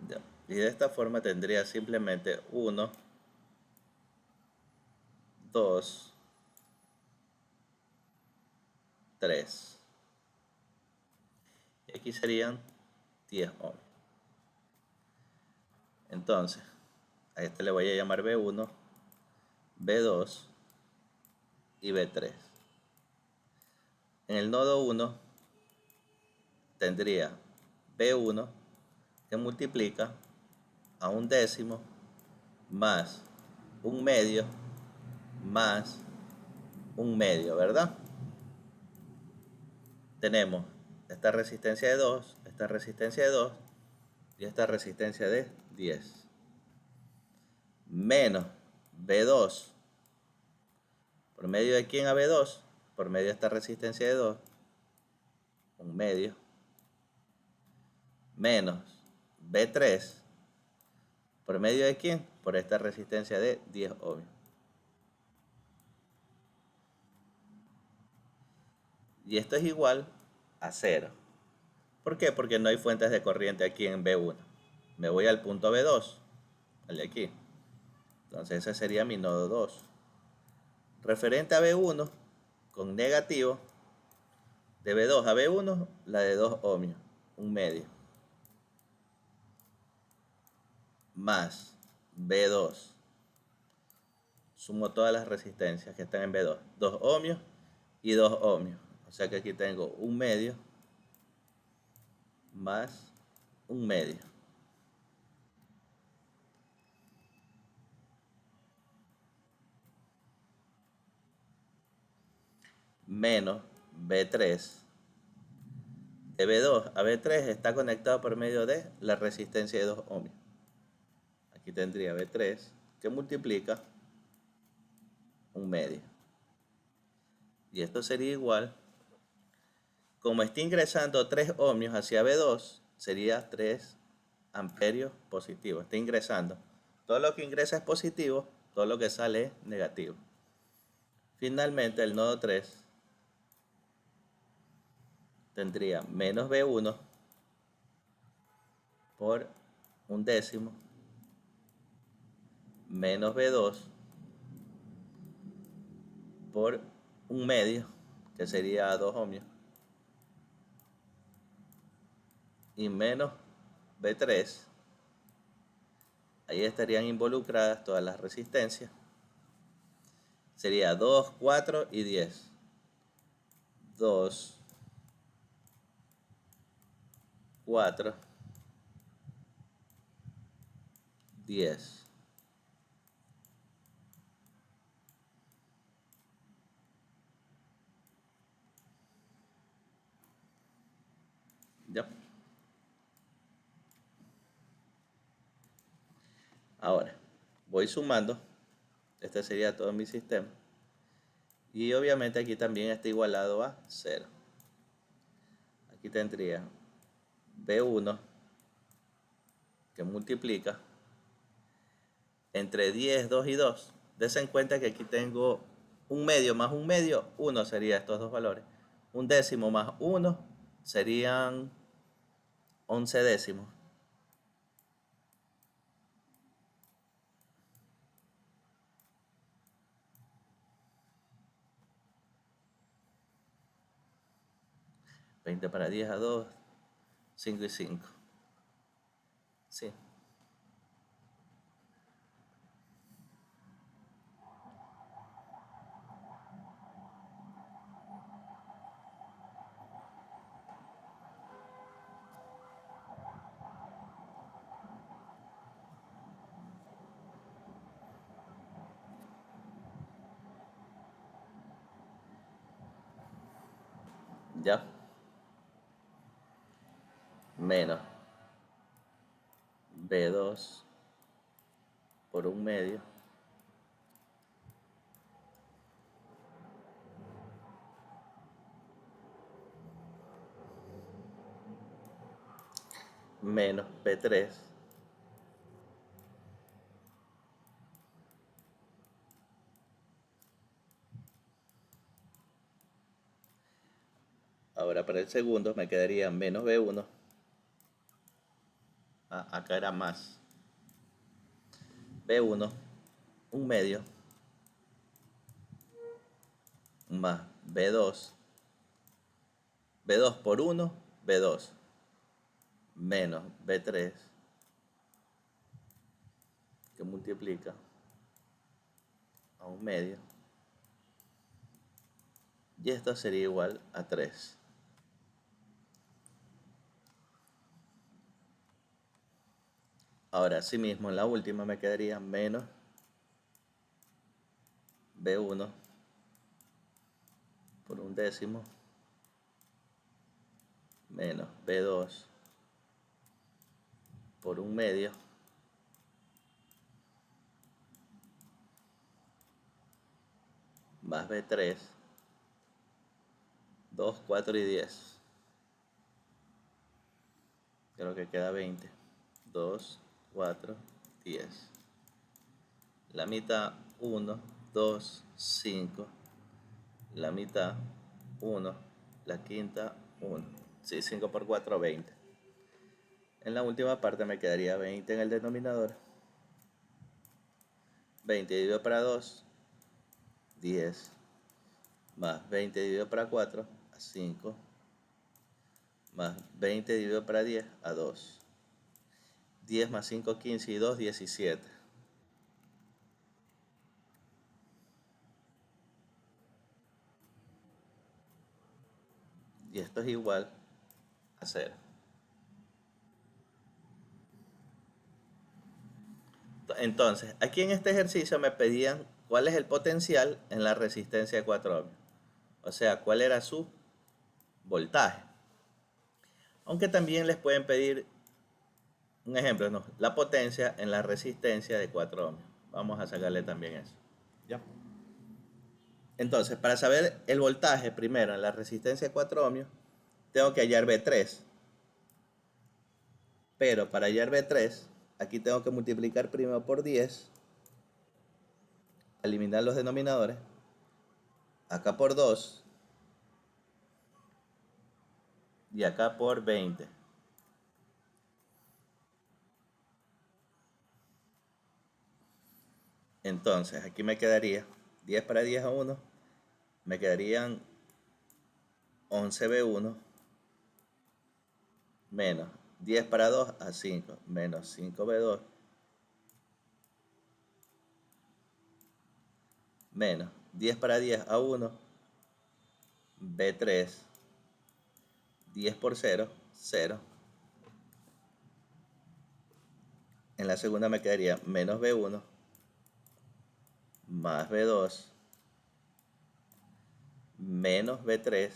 ya. Y de esta forma tendría simplemente 1, 2, 3. Y aquí serían 10 ohms. Entonces, a este le voy a llamar B1, B2 y B3. En el nodo 1 tendría B1 que multiplica a un décimo más un medio más un medio, ¿verdad? Tenemos esta resistencia de 2, esta resistencia de 2 y esta resistencia de 10. Menos B2. ¿Por medio de quién a B2? Por medio de esta resistencia de 2. Un medio. Menos B3. ¿Por medio de quién? Por esta resistencia de 10 ohms. Y esto es igual a 0. ¿Por qué? Porque no hay fuentes de corriente aquí en B1. Me voy al punto B2, al de aquí. Entonces ese sería mi nodo 2. Referente a B1, con negativo, de B2 a B1, la de 2 ohmios, un medio. Más B2. Sumo todas las resistencias que están en B2. 2 ohmios y 2 ohmios. O sea que aquí tengo un medio más un medio. Menos B3. De B2 a B3 está conectado por medio de la resistencia de 2 ohmios. Aquí tendría B3 que multiplica un medio. Y esto sería igual, como está ingresando 3 ohmios hacia B2, sería 3 amperios positivos. Está ingresando. Todo lo que ingresa es positivo, todo lo que sale es negativo. Finalmente, el nodo 3 tendría menos B1 por un décimo, menos B2 por un medio, que sería 2 ohmios, y menos B3. Ahí estarían involucradas todas las resistencias. Sería 2, 4 y 10. 2, 4, 10. ¿Ya? Ahora, voy sumando. Este sería todo mi sistema. Y obviamente aquí también está igualado a 0. Aquí tendría B1 que multiplica entre 10, 2 y 2. Desen en cuenta que aquí tengo un medio más un medio, 1 sería estos dos valores. Un décimo más 1 serían 11 décimos. (20 para 10 a 2, 5 y 5). Sí. Ya. Menos B2 por un medio menos B3 ahora para el segundo me quedaría menos B1. Acá era más B1 un medio más B2 B2 por 1 B2 menos B3 que multiplica a un medio, y esto sería igual a 3. Ahora sí mismo en la última me quedaría menos B1 por un décimo menos B2 por un medio más B3, 2, 4 y 10. Creo que queda 20. 2, 4, 10. La mitad 1, 2, 5. La mitad 1. La quinta 1. Sí, 5 por 4, 20. En la última parte me quedaría 20 en el denominador. 20 dividido para 2, 10. Más 20 dividido para 4, a 5. Más 20 dividido para 10, a 2. 10 más 5, 15 y 2, 17. Y esto es igual a 0. Entonces, aquí en este ejercicio me pedían cuál es el potencial en la resistencia de 4 ohms. O sea, cuál era su voltaje. Aunque también les pueden pedir un ejemplo, ¿no? La potencia en la resistencia de 4 ohms. Vamos a sacarle también eso. ¿Ya? Entonces, para saber el voltaje primero en la resistencia de 4 ohms, tengo que hallar B3. Pero para hallar B3, aquí tengo que multiplicar primero por 10, eliminar los denominadores, acá por 2 y acá por 20. Entonces, aquí me quedaría 10 para 10 a 1, me quedarían 11B1 menos 10 para 2 a 5 menos 5B2 menos 10 para 10 a 1 B3, 10 por 0, 0. En la segunda me quedaría menos B1 más B2 menos B3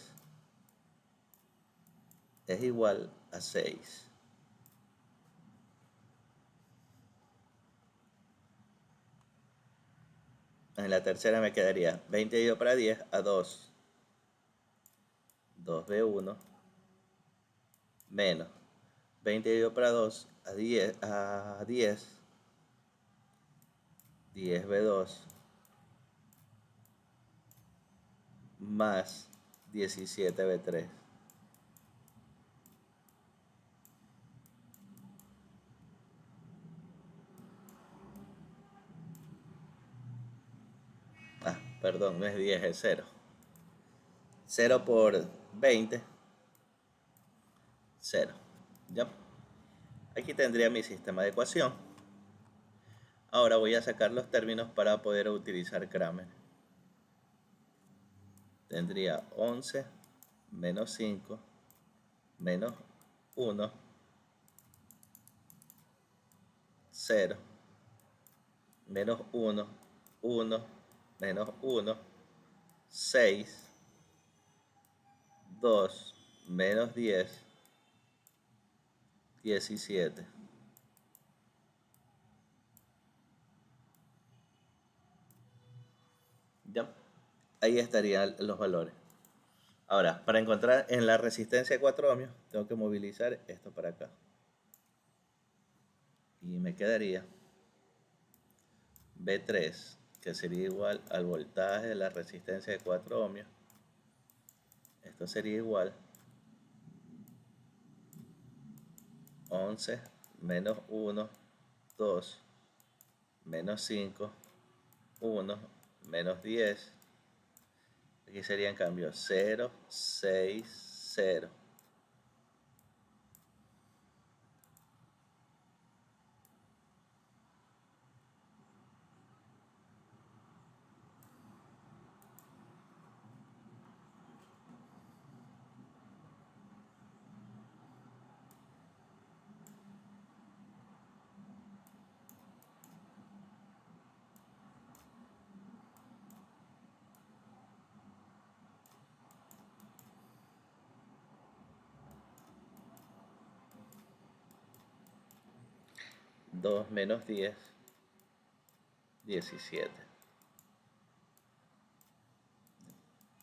es igual a 6. En la tercera me quedaría 20 dividido para 10 a 2. 2B1 menos 20 dividido para 2 a 10 10 v2 más 17 v3. Perdón, no es 10, es 0. 0 por 20, 0. ¿Ya? Aquí tendría mi sistema de ecuación. Ahora voy a sacar los términos para poder utilizar Kramer. Tendría 11 menos 5 menos 1, 0, menos 1, 1, menos 1, 6, 2, menos 10, 17. ¿Ya? Ahí estarían los valores. Ahora, para encontrar en la resistencia de 4 ohmios, tengo que movilizar esto para acá. Y me quedaría V3, que sería igual al voltaje de la resistencia de 4 ohmios. Esto sería igual 11 menos 1, 2, menos 5, 1, menos 10. Aquí sería en cambio 0, 6, 0. Dos menos 10, 17.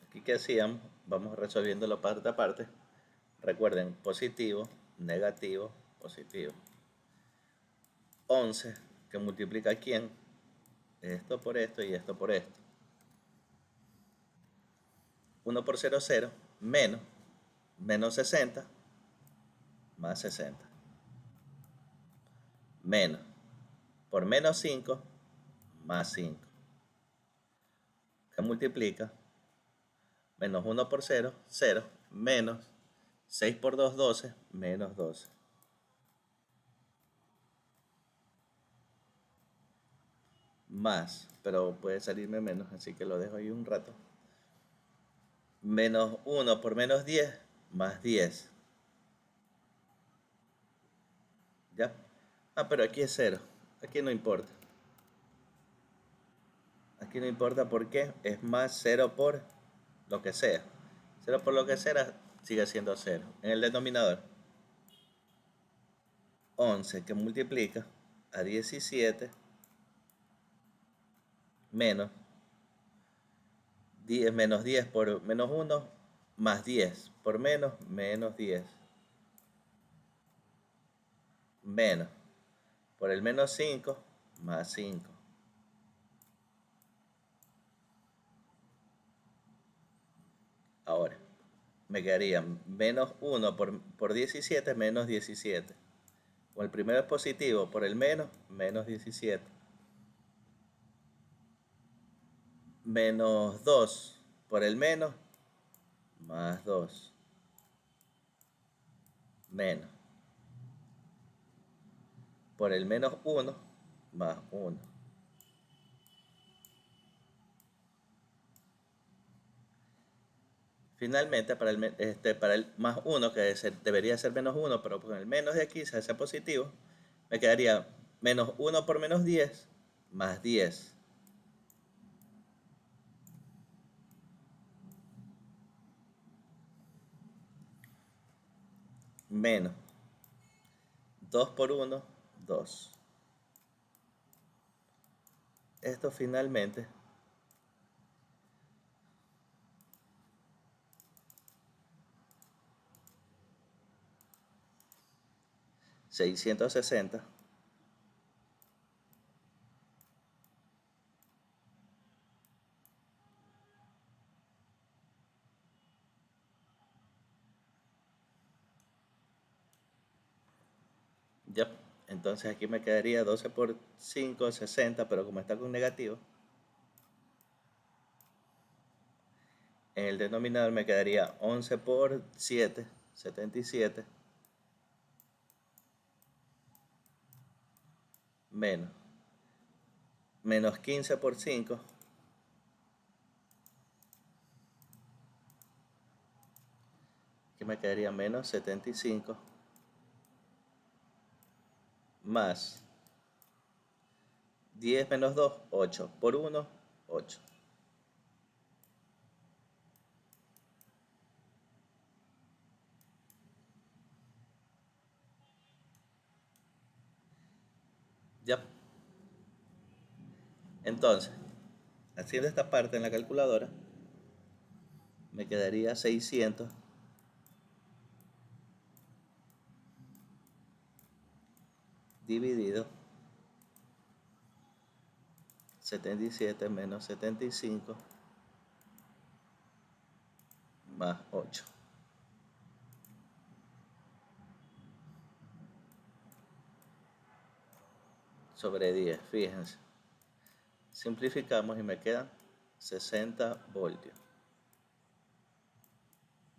Aquí que hacíamos, vamos resolviéndolo parte a parte. Recuerden, positivo, negativo, positivo. 11, que multiplica quién, esto por esto y esto por esto. 1 por 0, 0, menos 60, más 60. Menos, por menos 5, más 5. Que multiplica, menos 1 por 0, 0, menos 6 por 2, 12, menos 12. Más, pero puede salirme menos, así que lo dejo ahí un rato. Menos 1 por menos 10, más 10. ¿Ya? Pero aquí es 0. Aquí no importa. Aquí no importa por qué. Es más 0 por lo que sea. 0 por lo que sea sigue siendo 0. En el denominador, 11 que multiplica a 17 menos 10, menos 10 por menos 1 más 10 por menos 10 menos por el menos 5 más 5. Ahora, me quedaría menos 1 por 17 menos 17. Como el primero es positivo, por el menos 17. Menos 2 por el menos, más 2. Menos. Por el menos 1, más 1. Finalmente, para el más 1, que debería ser menos 1, pero con el menos de aquí se hace positivo, me quedaría menos 1 por menos 10, más 10. Menos 2 por 1, 2. Esto finalmente 660 ya. Entonces aquí me quedaría 12 por 5, 60, pero como está con negativo, en el denominador me quedaría 11 por 7, 77, menos, menos 15 por 5, que me quedaría menos 75, más 10 menos 2, 8, por 1, 8. Ya. Entonces, haciendo esta parte en la calculadora, me quedaría 600 dividido 77 menos 75 más 8 sobre 10. Fíjense, simplificamos y me quedan 60 voltios.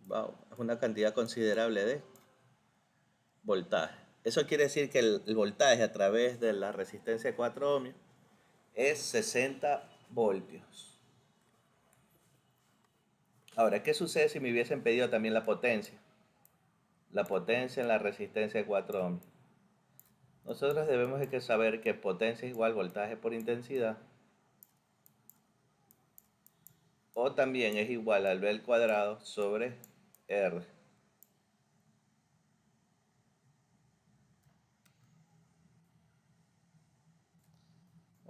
Wow, es una cantidad considerable de voltaje. Eso quiere decir que el voltaje a través de la resistencia de 4 ohmios es 60 voltios. Ahora, ¿qué sucede si me hubiesen pedido también la potencia? La potencia en la resistencia de 4 ohmios. Nosotros debemos de que saber que potencia es igual voltaje por intensidad, o también es igual al V al cuadrado sobre R.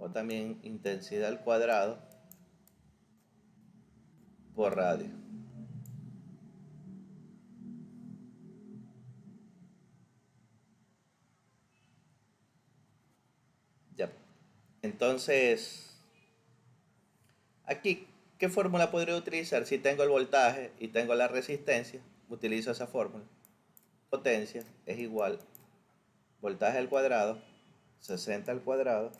O también intensidad al cuadrado por radio. Ya. Entonces, aquí, ¿qué fórmula podría utilizar? Si tengo el voltaje y tengo la resistencia, utilizo esa fórmula. Potencia es igual voltaje al cuadrado, 60 al cuadrado,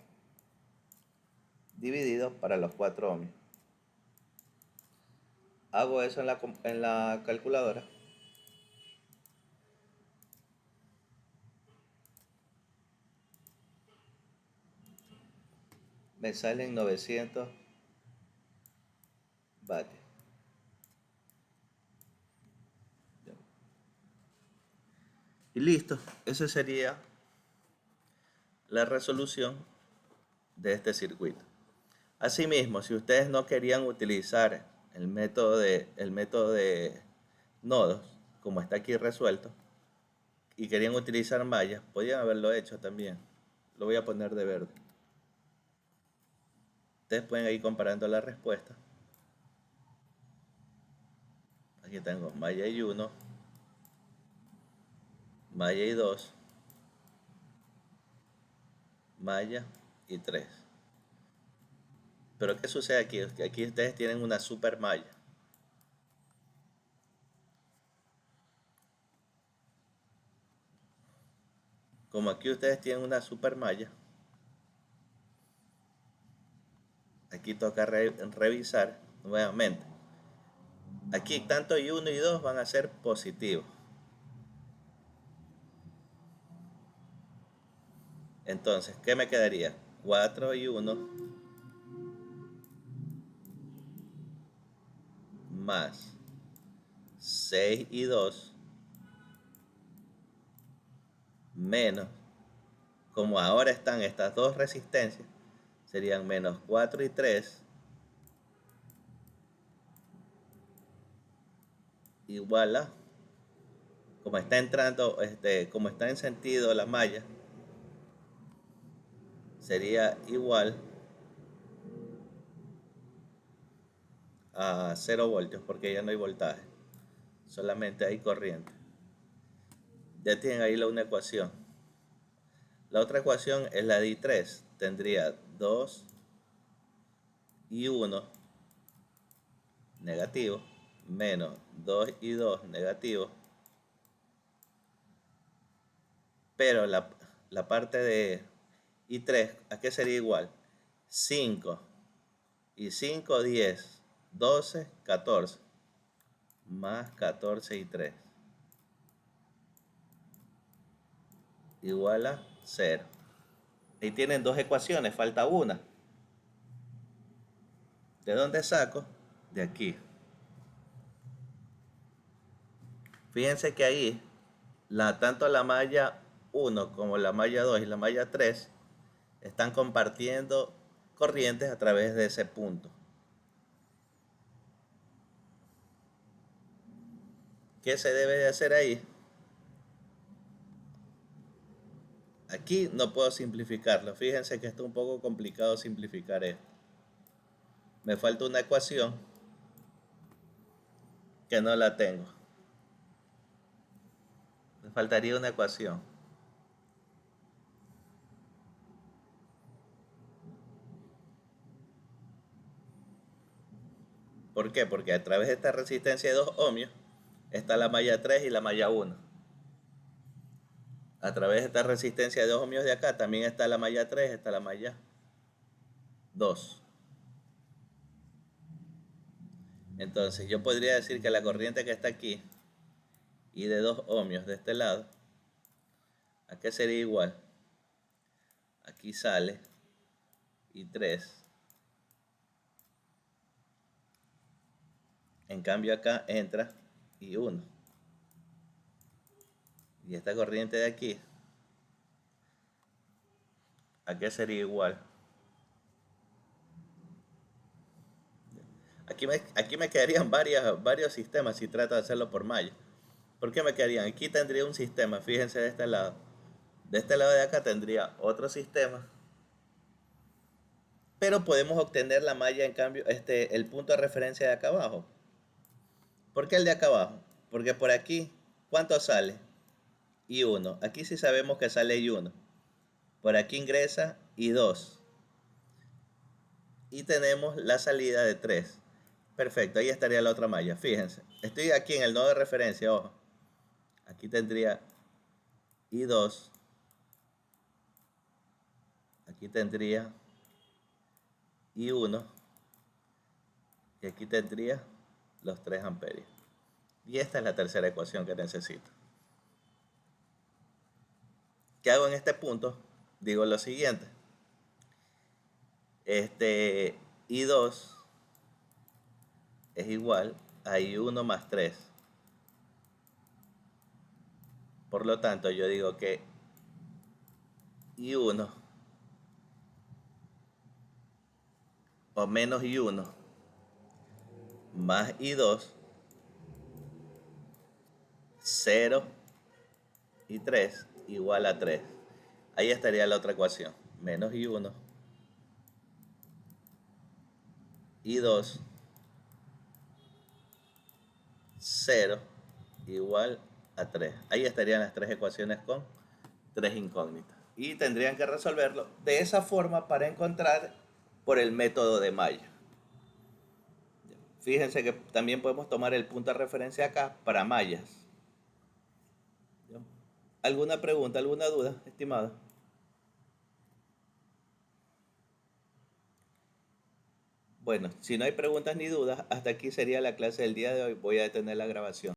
dividido para los 4 ohmios. Hago eso en la calculadora. Me salen 900 vatios. Y listo, esa sería la resolución de este circuito. Asimismo, si ustedes no querían utilizar el método de nodos, como está aquí resuelto, y querían utilizar mallas, podían haberlo hecho también. Lo voy a poner de verde. Ustedes pueden ir comparando la respuesta. Aquí tengo malla y 1, malla y 2, malla y 3. Pero ¿qué sucede aquí? Que aquí ustedes tienen una super malla. Como aquí ustedes tienen una super malla, aquí toca revisar nuevamente. Aquí tanto y 1 y 2 van a ser positivos. Entonces, ¿qué me quedaría? 4 y 1 más 6 y 2 menos, como ahora están estas dos resistencias, serían menos 4 y 3 igual a, como está entrando, como está en sentido la malla, sería igual a 0 voltios, porque ya no hay voltaje, solamente hay corriente. Ya tienen ahí una ecuación. La otra ecuación es la de I3. Tendría 2 y 1 negativo menos 2 y 2 negativo. Pero la parte de I3, ¿a qué sería igual? 5 y 5, 10, 12, 14. Más 14 y 3. Igual a 0. Ahí tienen dos ecuaciones, falta una. ¿De dónde saco? De aquí. Fíjense que ahí, tanto la malla 1 como la malla 2 y la malla 3 están compartiendo corrientes a través de ese punto. ¿Qué se debe de hacer ahí? Aquí no puedo simplificarlo. Fíjense que está un poco complicado simplificar esto. Me falta una ecuación que no la tengo. Me faltaría una ecuación. ¿Por qué? Porque a través de esta resistencia de 2 ohmios está la malla 3 y la malla 1. A través de esta resistencia de 2 ohmios de acá también está la malla 3, está la malla 2. Entonces yo podría decir que la corriente que está aquí y de 2 ohmios de este lado, ¿a qué sería igual? Aquí sale y 3. En cambio acá entra y 1. Y esta corriente de aquí, ¿a qué sería igual? Aquí me quedarían varios sistemas si trato de hacerlo por malla. ¿Por qué me quedarían? Aquí tendría un sistema, fíjense de este lado. De este lado de acá tendría otro sistema. Pero podemos obtener la malla, en cambio, el punto de referencia de acá abajo. ¿Por qué el de acá abajo? Porque por aquí, ¿cuánto sale? I1. Aquí sí sabemos que sale I1. Por aquí ingresa I2. Y tenemos la salida de 3. Perfecto, ahí estaría la otra malla. Fíjense, estoy aquí en el nodo de referencia, ojo. Aquí tendría I2. Aquí tendría I1. Y aquí tendría los 3 amperios. Y esta es la tercera ecuación que necesito. ¿Qué hago en este punto? Digo lo siguiente. I2 es igual a I1 más 3. Por lo tanto, yo digo que I1 o menos I1 más I2, 0 y 3 igual a 3. Ahí estaría la otra ecuación. Menos I1, I2, 0 igual a 3. Ahí estarían las tres ecuaciones con 3 incógnitas. Y tendrían que resolverlo de esa forma para encontrar por el método de malla. Fíjense que también podemos tomar el punto de referencia acá para mallas. ¿Alguna pregunta, alguna duda, estimado? Bueno, si no hay preguntas ni dudas, hasta aquí sería la clase del día de hoy. Voy a detener la grabación.